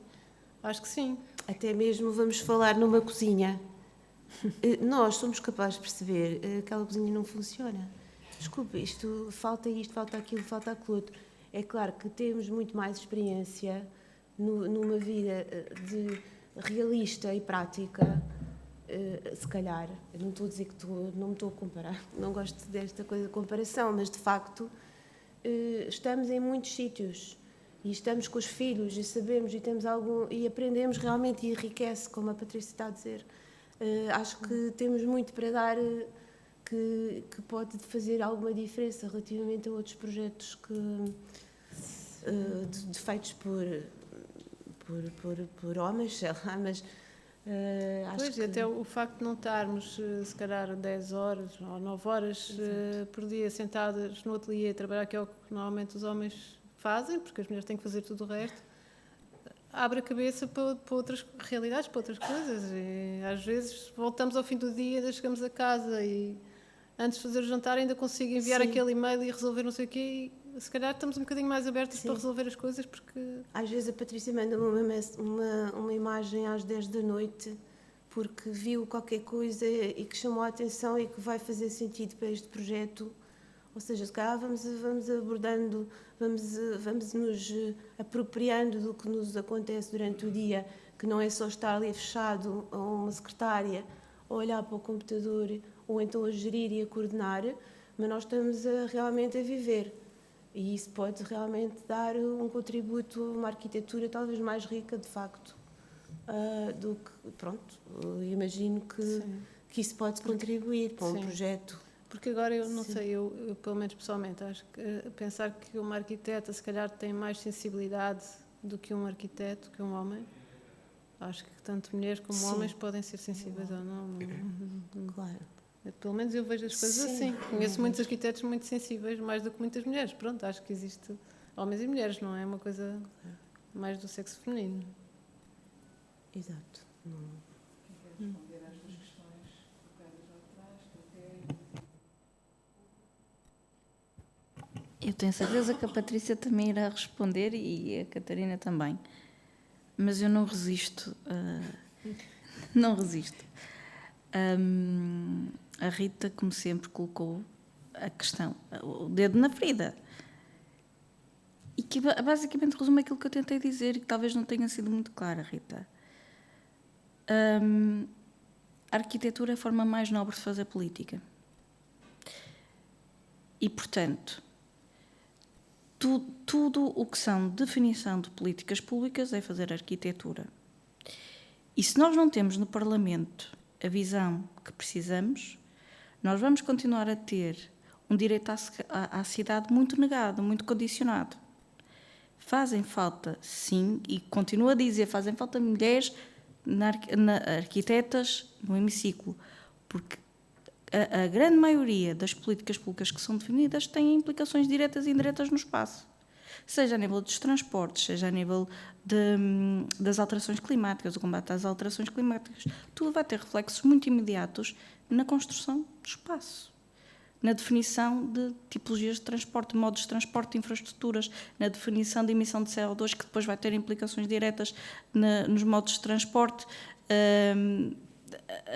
Acho que sim. Até mesmo vamos falar numa cozinha. Nós somos capazes de perceber que aquela cozinha não funciona. Desculpe, isto, falta aquilo, falta aquilo outro. É claro que temos muito mais experiência numa vida de realista e prática, se calhar. Eu não estou a dizer que não me estou a comparar, não gosto desta coisa de comparação, mas de facto estamos em muitos sítios e estamos com os filhos e sabemos e aprendemos realmente, e enriquece, como a Patrícia está a dizer. Acho que temos muito para dar que pode fazer alguma diferença relativamente a outros projetos feitos por homens, sei lá, mas acho que... até o facto de não estarmos, se calhar, 10 horas ou 9 horas por dia sentadas no ateliê a trabalhar, que é o que normalmente os homens fazem, porque as mulheres têm que fazer tudo o resto, abre a cabeça para outras realidades, para outras coisas. E, às vezes voltamos ao fim do dia, ainda chegamos a casa e antes de fazer o jantar ainda consigo enviar aquele e-mail e resolver não sei o quê, e se calhar estamos um bocadinho mais abertas para resolver as coisas, porque... Às vezes a Patrícia manda-me uma imagem às 10 da noite porque viu qualquer coisa e que chamou a atenção e que vai fazer sentido para este projeto. Ou seja, se calhar vamos abordando, vamos nos apropriando do que nos acontece durante o dia, que não é só estar ali fechado a uma secretária, ou olhar para o computador, ou então a gerir e a coordenar, mas nós estamos realmente a viver. E isso pode realmente dar um contributo a uma arquitetura talvez mais rica, de facto, do que, pronto, imagino que isso pode contribuir para um projeto. Porque agora eu não sei, eu pelo menos pessoalmente, acho que pensar que uma arquiteta se calhar tem mais sensibilidade do que um arquiteto, que um homem. Acho que tanto mulheres como homens podem ser sensíveis ou não. Claro. Pelo menos eu vejo as coisas assim. Conheço muitos arquitetos muito sensíveis, mais do que muitas mulheres. Pronto, acho que existe homens e mulheres, não é uma coisa mais do sexo feminino. Exato. Responder às duas questões colocadas lá atrás, Eu tenho certeza que a Patrícia também irá responder e a Catarina também. Mas eu não resisto. Não resisto. A Rita, como sempre, colocou a questão, o dedo na ferida. E que basicamente resume aquilo que eu tentei dizer e que talvez não tenha sido muito clara, Rita. A arquitetura é a forma mais nobre de fazer política. E, portanto, tudo o que são definição de políticas públicas é fazer arquitetura. E se nós não temos no Parlamento a visão que precisamos, nós vamos continuar a ter um direito à cidade muito negado, muito condicionado. Fazem falta, sim, e continuo a dizer, fazem falta mulheres arquitetas no hemiciclo, porque a grande maioria das políticas públicas que são definidas têm implicações diretas e indiretas no espaço. Seja a nível dos transportes, seja a nível das alterações climáticas, o combate às alterações climáticas, tudo vai ter reflexos muito imediatos na construção do espaço, na definição de tipologias de transporte, modos de transporte, infraestruturas, na definição de emissão de CO2, que depois vai ter implicações diretas nos modos de transporte,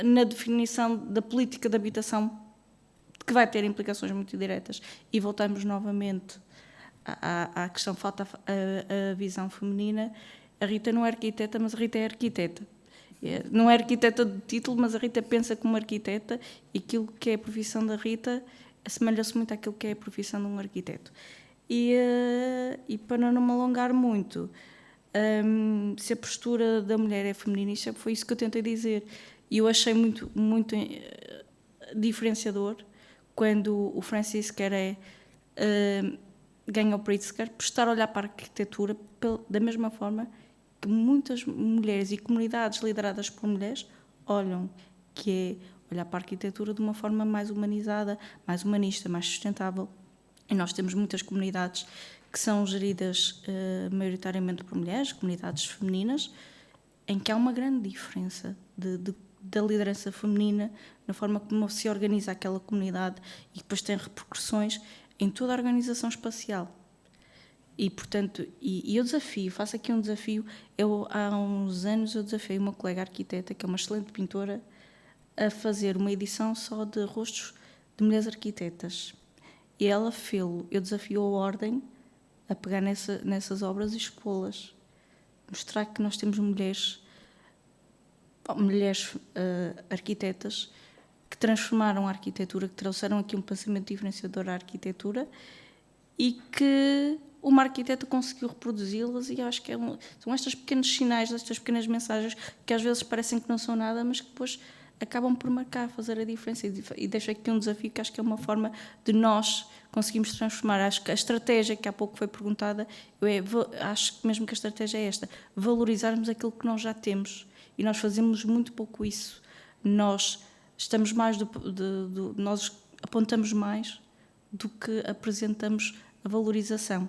na definição da política de habitação, que vai ter implicações muito diretas. E voltamos novamente à questão, falta a visão feminina. A Rita não é arquiteta, mas a Rita é arquiteta. Não é arquiteta de título, mas a Rita pensa como arquiteta, e aquilo que é a profissão da Rita assemelha-se muito àquilo que é a profissão de um arquiteto. E para não me alongar muito, se a postura da mulher é feminista, foi isso que eu tentei dizer. E eu achei muito, muito diferenciador quando o Francis Queré ganha o Pritzker, por estar a olhar para a arquitetura da mesma forma que muitas mulheres e comunidades lideradas por mulheres olham, que é olhar para a arquitetura de uma forma mais humanizada, mais humanista, mais sustentável. E nós temos muitas comunidades que são geridas maioritariamente por mulheres, comunidades femininas, em que há uma grande diferença da liderança feminina, na forma como se organiza aquela comunidade, e depois tem repercussões em toda a organização espacial. E, portanto, eu desafio, faço aqui um desafio. Há uns anos eu desafiei uma colega arquiteta, que é uma excelente pintora, a fazer uma edição só de rostos de mulheres arquitetas. E ela fez-lo. Eu desafio a Ordem a pegar nessas obras e expô-las. Mostrar que nós temos mulheres arquitetas que transformaram a arquitetura, que trouxeram aqui um pensamento diferenciador à arquitetura, e que uma arquiteta conseguiu reproduzi-las. E acho que são estes pequenos sinais, estas pequenas mensagens que às vezes parecem que não são nada, mas que depois acabam por marcar, fazer a diferença. E deixo aqui um desafio, que acho que é uma forma de nós conseguirmos transformar. Acho que a estratégia que há pouco foi perguntada, acho que mesmo que a estratégia é esta: valorizarmos aquilo que nós já temos. E nós fazemos muito pouco isso. Nós estamos mais nós apontamos mais do que apresentamos a valorização.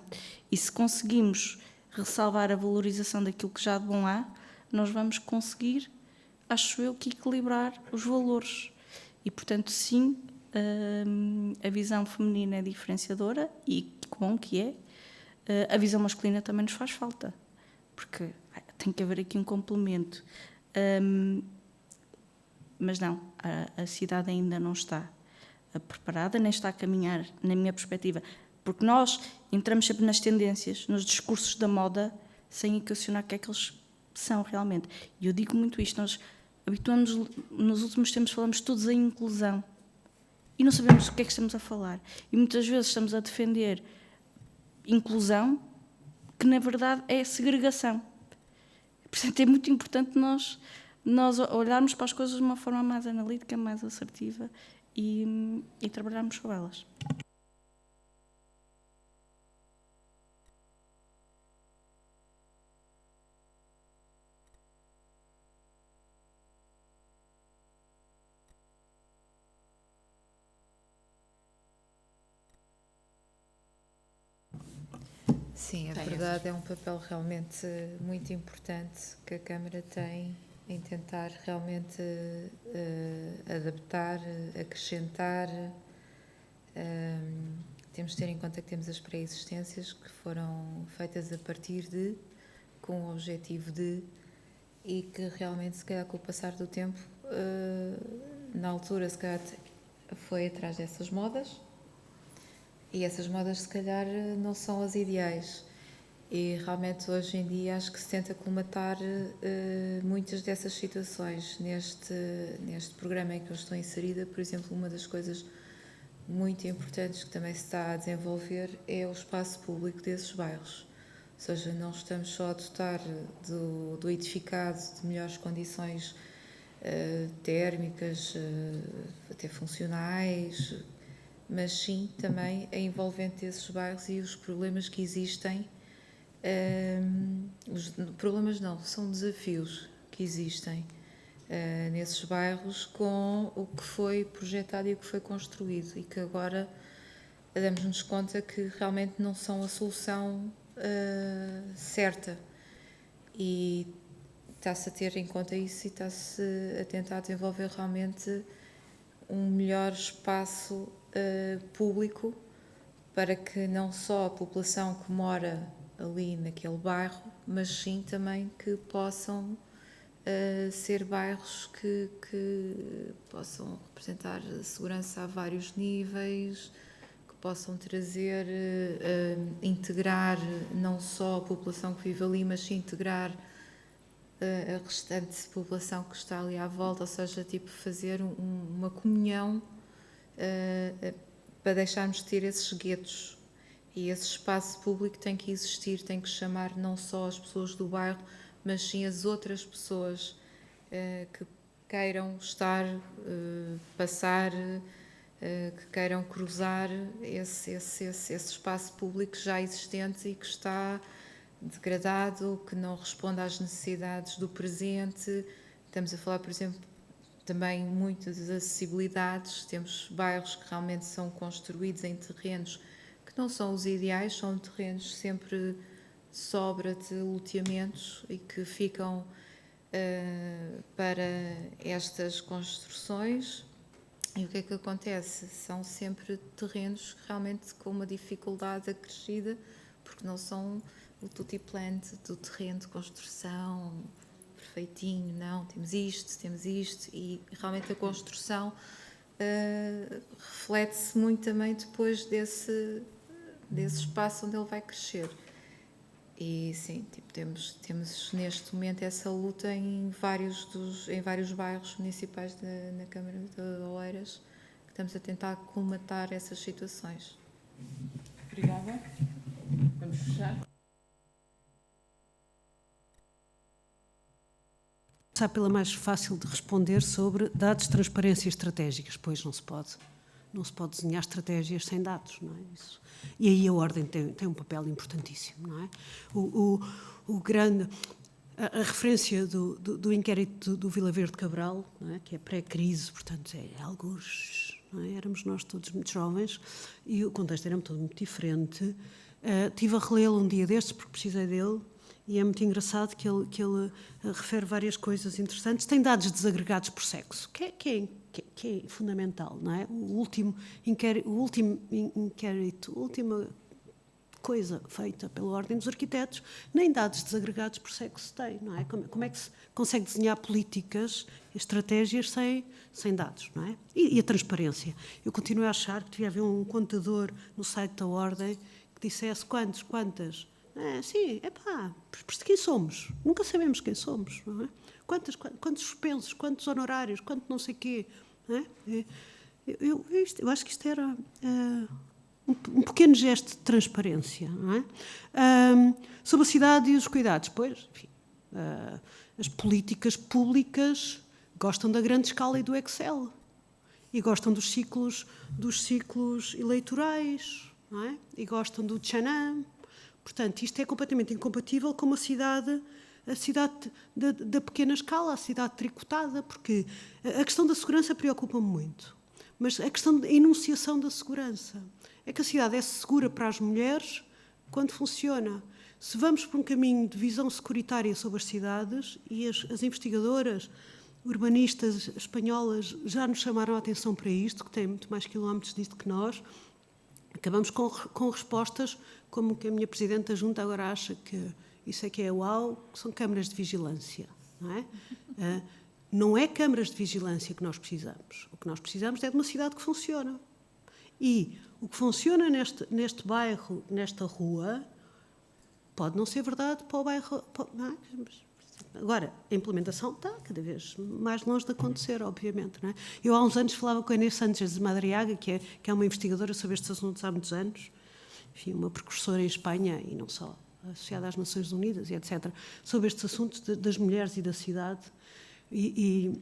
E se conseguimos ressalvar a valorização daquilo que já de bom há, nós vamos conseguir, acho eu, que equilibrar os valores. E, portanto, sim, a visão feminina é diferenciadora, e que bom que é. A visão masculina também nos faz falta, porque tem que haver aqui um complemento. Mas não, a cidade ainda não está preparada, nem está a caminhar, na minha perspectiva, porque nós entramos sempre nas tendências, nos discursos da moda, sem equacionar o que é que eles são realmente. E eu digo muito isto: nós habituamos, nos últimos tempos falamos todos em inclusão e não sabemos o que é que estamos a falar, e muitas vezes estamos a defender inclusão que na verdade é segregação. Portanto, é muito importante nós olharmos para as coisas de uma forma mais analítica, mais assertiva, e trabalharmos sobre elas. Sim, a verdade é um papel realmente muito importante que a Câmara tem em tentar realmente adaptar, acrescentar. Temos de ter em conta que temos as pré-existências que foram feitas a partir de, com o objetivo de, e que realmente, se calhar, com o passar do tempo, na altura, se calhar, foi atrás dessas modas. E essas modas, se calhar, não são as ideais. E realmente, hoje em dia, acho que se tenta colmatar muitas dessas situações. Neste programa em que eu estou inserida, por exemplo, uma das coisas muito importantes que também se está a desenvolver é o espaço público desses bairros. Ou seja, não estamos só a dotar do edificado de melhores condições térmicas, até funcionais, mas sim também a envolvente desses bairros e os problemas que existem. Os problemas não, são desafios que existem nesses bairros com o que foi projetado e o que foi construído, e que agora damos-nos conta que realmente não são a solução certa, e está-se a ter em conta isso e está-se a tentar desenvolver realmente um melhor espaço público para que não só a população que mora ali naquele bairro, mas sim também que possam ser bairros que possam representar segurança a vários níveis, que possam trazer, integrar não só a população que vive ali, mas sim integrar a restante população que está ali à volta, ou seja, tipo fazer uma comunhão para deixarmos de ter esses guetos. E esse espaço público tem que existir, tem que chamar não só as pessoas do bairro, mas sim as outras pessoas que queiram estar, passar, que queiram cruzar esse espaço público já existente e que está degradado, que não responde às necessidades do presente. Estamos a falar, por exemplo, também muito das acessibilidades. Temos bairros que realmente são construídos em terrenos que não são os ideais, são terrenos sempre sobra de loteamentos e que ficam para estas construções. E o que é que acontece? São sempre terrenos realmente com uma dificuldade acrescida, porque não são o tutti-plant do terreno de construção perfeitinho, não, temos isto, e realmente a construção reflete-se muito também depois desse espaço onde ele vai crescer. E sim, tipo, temos neste momento essa luta em vários bairros municipais na Câmara de Oeiras, que estamos a tentar colmatar essas situações. Obrigada. Vamos fechar. Começar pela mais fácil de responder, sobre dados, transparência e estratégicas. Pois não se pode desenhar estratégias sem dados, não é isso? E aí a Ordem tem um papel importantíssimo, não é? A referência do inquérito do Vila Verde Cabral, não é? Que é pré-crise, portanto, alguns, não é? Éramos nós todos muito jovens e o contexto era todo muito diferente. Estive a relê-lo um dia destes porque precisei dele. E é muito engraçado que ele refere várias coisas interessantes. Tem dados desagregados por sexo, que é fundamental, não é? O último inquérito, a última coisa feita pela Ordem dos Arquitetos, nem dados desagregados por sexo tem, não é? Como é que se consegue desenhar políticas, estratégias sem dados, não é? E a transparência. Eu continuo a achar que devia haver um contador no site da Ordem que dissesse quantas. Sim, quem somos? Nunca sabemos quem somos, não é? Quantos suspensos, quantos honorários, quanto não sei quê, não é? Eu acho que isto era um pequeno gesto de transparência, não é? Sobre a cidade e os cuidados, pois, enfim, as políticas públicas gostam da grande escala e do Excel, e gostam dos ciclos eleitorais, não é? E gostam do tchanam. Portanto, isto é completamente incompatível com a cidade da pequena escala, a cidade tricotada, porque a questão da segurança preocupa-me muito. Mas a questão da enunciação da segurança é que a cidade é segura para as mulheres quando funciona. Se vamos por um caminho de visão securitária sobre as cidades, e as investigadoras urbanistas espanholas já nos chamaram a atenção para isto, que têm muito mais quilómetros disto que nós, acabamos com respostas como que a minha Presidente da Junta agora acha que isso é que é uau, que são câmaras de vigilância, não é? Não é câmaras de vigilância que nós precisamos. O que nós precisamos é de uma cidade que funciona. E o que funciona neste bairro, nesta rua, pode não ser verdade para o bairro... Não é? Agora, a implementação está cada vez mais longe de acontecer, obviamente. Não é? Eu há uns anos falava com a Inês Sánchez de Madariaga, que é uma investigadora sobre estes assuntos há muitos anos, enfim, uma precursora em Espanha, e não só, associada às Nações Unidas e etc., sobre estes assuntos das mulheres e da cidade. E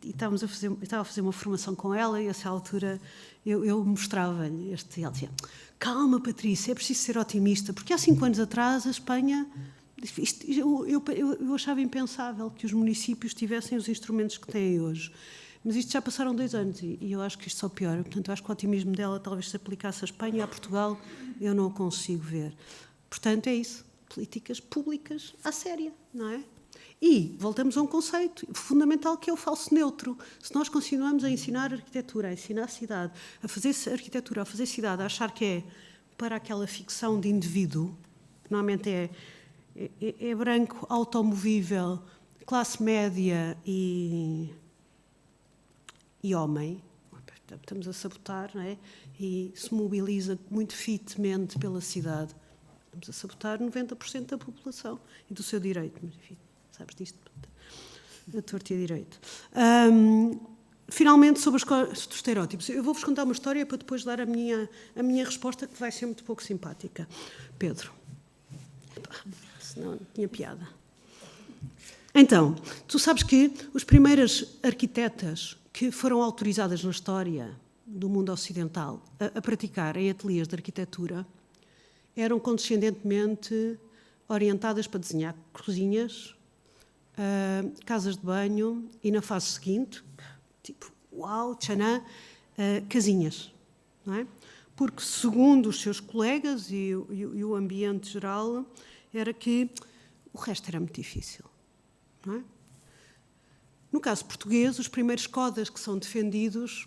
estava a fazer uma formação com ela, e a essa altura eu mostrava-lhe ela dizia: calma, Patrícia, é preciso ser otimista, porque há 5 anos atrás a Espanha Eu achava impensável que os municípios tivessem os instrumentos que têm hoje. Mas isto já passaram 2 anos e eu acho que isto só piora. Portanto, eu acho que o otimismo dela talvez se aplicasse à Espanha e a Portugal, eu não o consigo ver. Portanto, é isso. Políticas públicas à séria, não é? E voltamos a um conceito fundamental que é o falso neutro. Se nós continuamos a ensinar arquitetura, a ensinar a cidade, a fazer arquitetura, a fazer cidade, a achar que é para aquela ficção de indivíduo, que normalmente é branco, automovível, classe média e homem, estamos a sabotar, não é? E se mobiliza muito fitamente pela cidade. Estamos a sabotar 90% da população e do seu direito. Mas, enfim, sabes disto? A torta e a direito. Finalmente, sobre os estereótipos. Eu vou-vos contar uma história para depois dar a minha resposta, que vai ser muito pouco simpática. Pedro. Senão não tinha piada. Então, tu sabes que as primeiras arquitetas que foram autorizadas na história do mundo ocidental a praticar em ateliês de arquitetura eram condescendentemente orientadas para desenhar cozinhas, casas de banho e, na fase seguinte, tipo, uau, tchanã, casinhas, não é? Porque, segundo os seus colegas e o ambiente geral, era que o resto era muito difícil, não é? No caso português, os primeiros codas que são defendidos,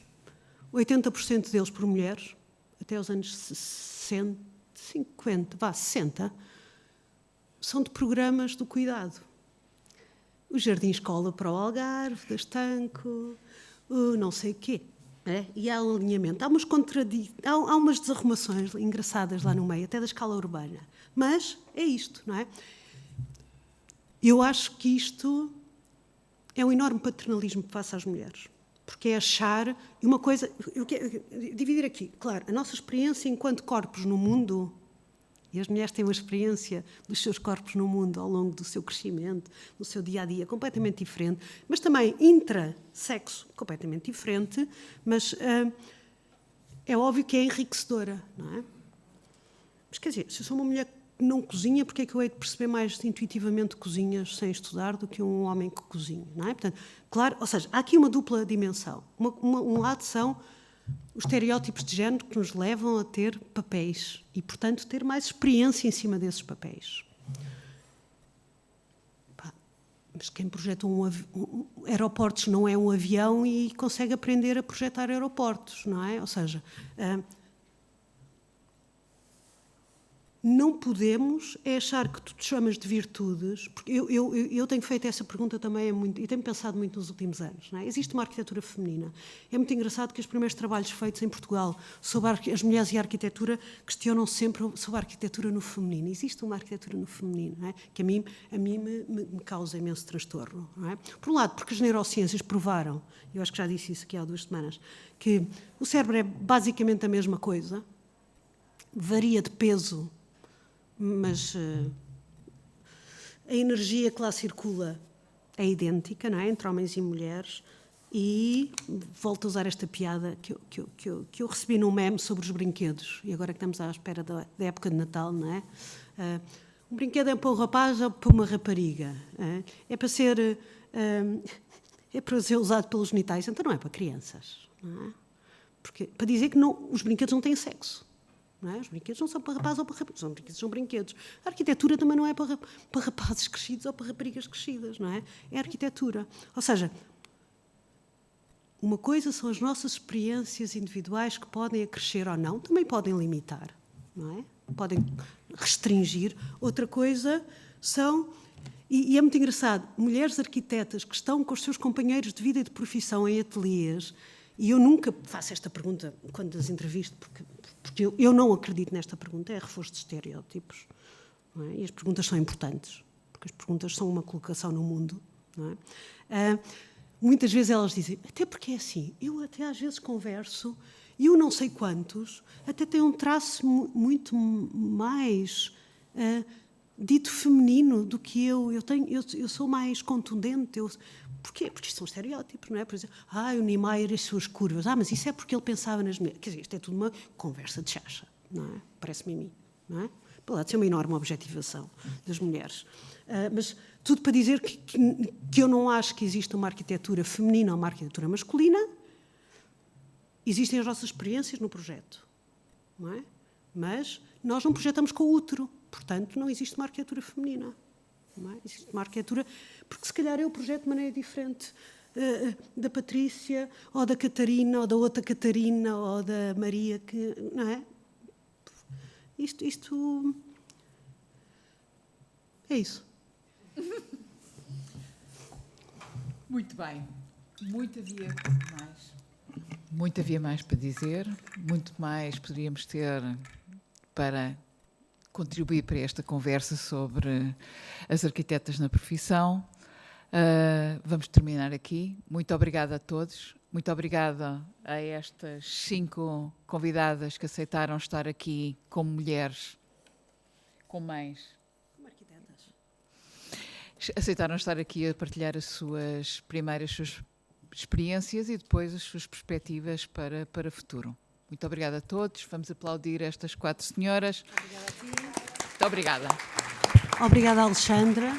80% deles por mulheres, até os anos 60, são de programas do cuidado. O Jardim Escola para o Algarve, da Estanco, o não sei o quê. É? E há um alinhamento. Há umas desarrumações engraçadas lá no meio, até da escala urbana. Mas é isto, não é? Eu acho que isto é um enorme paternalismo face às mulheres. Porque é achar... E uma coisa... Eu quero dividir aqui. Claro, a nossa experiência enquanto corpos no mundo... E as mulheres têm uma experiência dos seus corpos no mundo ao longo do seu crescimento, do seu dia-a-dia, completamente diferente, mas também intra-sexo, completamente diferente, mas é óbvio que é enriquecedora, não é? Mas quer dizer, se eu sou uma mulher que não cozinha, porque é que eu hei de perceber mais intuitivamente cozinhas sem estudar do que um homem que cozinha, não é? Portanto, claro, ou seja, há aqui uma dupla dimensão. Um lado são os estereótipos de género que nos levam a ter papéis e, portanto, ter mais experiência em cima desses papéis. Mas quem projeta aeroportos não é um avião e consegue aprender a projetar aeroportos, não é? Ou seja, não podemos achar que tu te chamas de virtudes, porque eu tenho feito essa pergunta também e tenho pensado muito nos últimos anos, não é? Existe uma arquitetura feminina. É muito engraçado que os primeiros trabalhos feitos em Portugal sobre as mulheres e a arquitetura questionam sempre sobre a arquitetura no feminino. Existe uma arquitetura no feminino, não é? Que a mim me causa imenso transtorno, não é? Por um lado, porque as neurociências provaram, eu acho que já disse isso aqui há 2 semanas, que o cérebro é basicamente a mesma coisa, varia de peso, mas a energia que lá circula é idêntica, não é? Entre homens e mulheres. E volto a usar esta piada que eu recebi num meme sobre os brinquedos, e agora que estamos à espera da época de Natal, não é? Um brinquedo é para um rapaz ou para uma rapariga? É para ser usado pelos genitais, então não é para crianças, não é? Porque, para dizer que os brinquedos não têm sexo. Não é? Os brinquedos não são para rapazes ou para raparigas, são brinquedos. A arquitetura também não é para rapazes crescidos ou para raparigas crescidas, não é? É arquitetura. Ou seja, uma coisa são as nossas experiências individuais que podem acrescer ou não, também podem limitar, não é? Podem restringir. Outra coisa são, e é muito engraçado, mulheres arquitetas que estão com os seus companheiros de vida e de profissão em ateliês, e eu nunca faço esta pergunta quando as entrevisto, porque eu não acredito nesta pergunta, é reforço de estereótipos, não é? E as perguntas são importantes, porque as perguntas são uma colocação no mundo, não é? Muitas vezes elas dizem, até porque é assim, eu até às vezes converso, e eu não sei quantos, até tem um traço muito mais dito feminino do que eu. Eu sou mais contundente. Porquê? Porque isto são estereótipos, não é? Por exemplo, o Niemeyer e as suas curvas. Mas isso é porque ele pensava nas mulheres. Quer dizer, isto é tudo uma conversa de chacha, não é? Parece-me a mim, não é? pode ser uma enorme objetivação das mulheres. Mas tudo para dizer que eu não acho que exista uma arquitetura feminina ou uma arquitetura masculina. Existem as nossas experiências no projeto, não é? Mas nós não projetamos com o útero, portanto não existe uma arquitetura feminina. Não é? Existe uma arquitetura, porque se calhar eu projeto de maneira diferente da Patrícia, ou da Catarina, ou da outra Catarina, ou da Maria, que, não é? Isto é isso. Muito bem. Muito havia mais para dizer, muito mais poderíamos ter para contribuir para esta conversa sobre as arquitetas na profissão. Vamos terminar aqui. Muito obrigada a todos. Muito obrigada a estas 5 convidadas que aceitaram estar aqui como mulheres, como mães. Como arquitetas. Aceitaram estar aqui a partilhar as suas experiências e depois as suas perspectivas para o futuro. Muito obrigada a todos. Vamos aplaudir estas 4 senhoras. Obrigada a ti. Muito obrigada. Obrigada, Alexandra.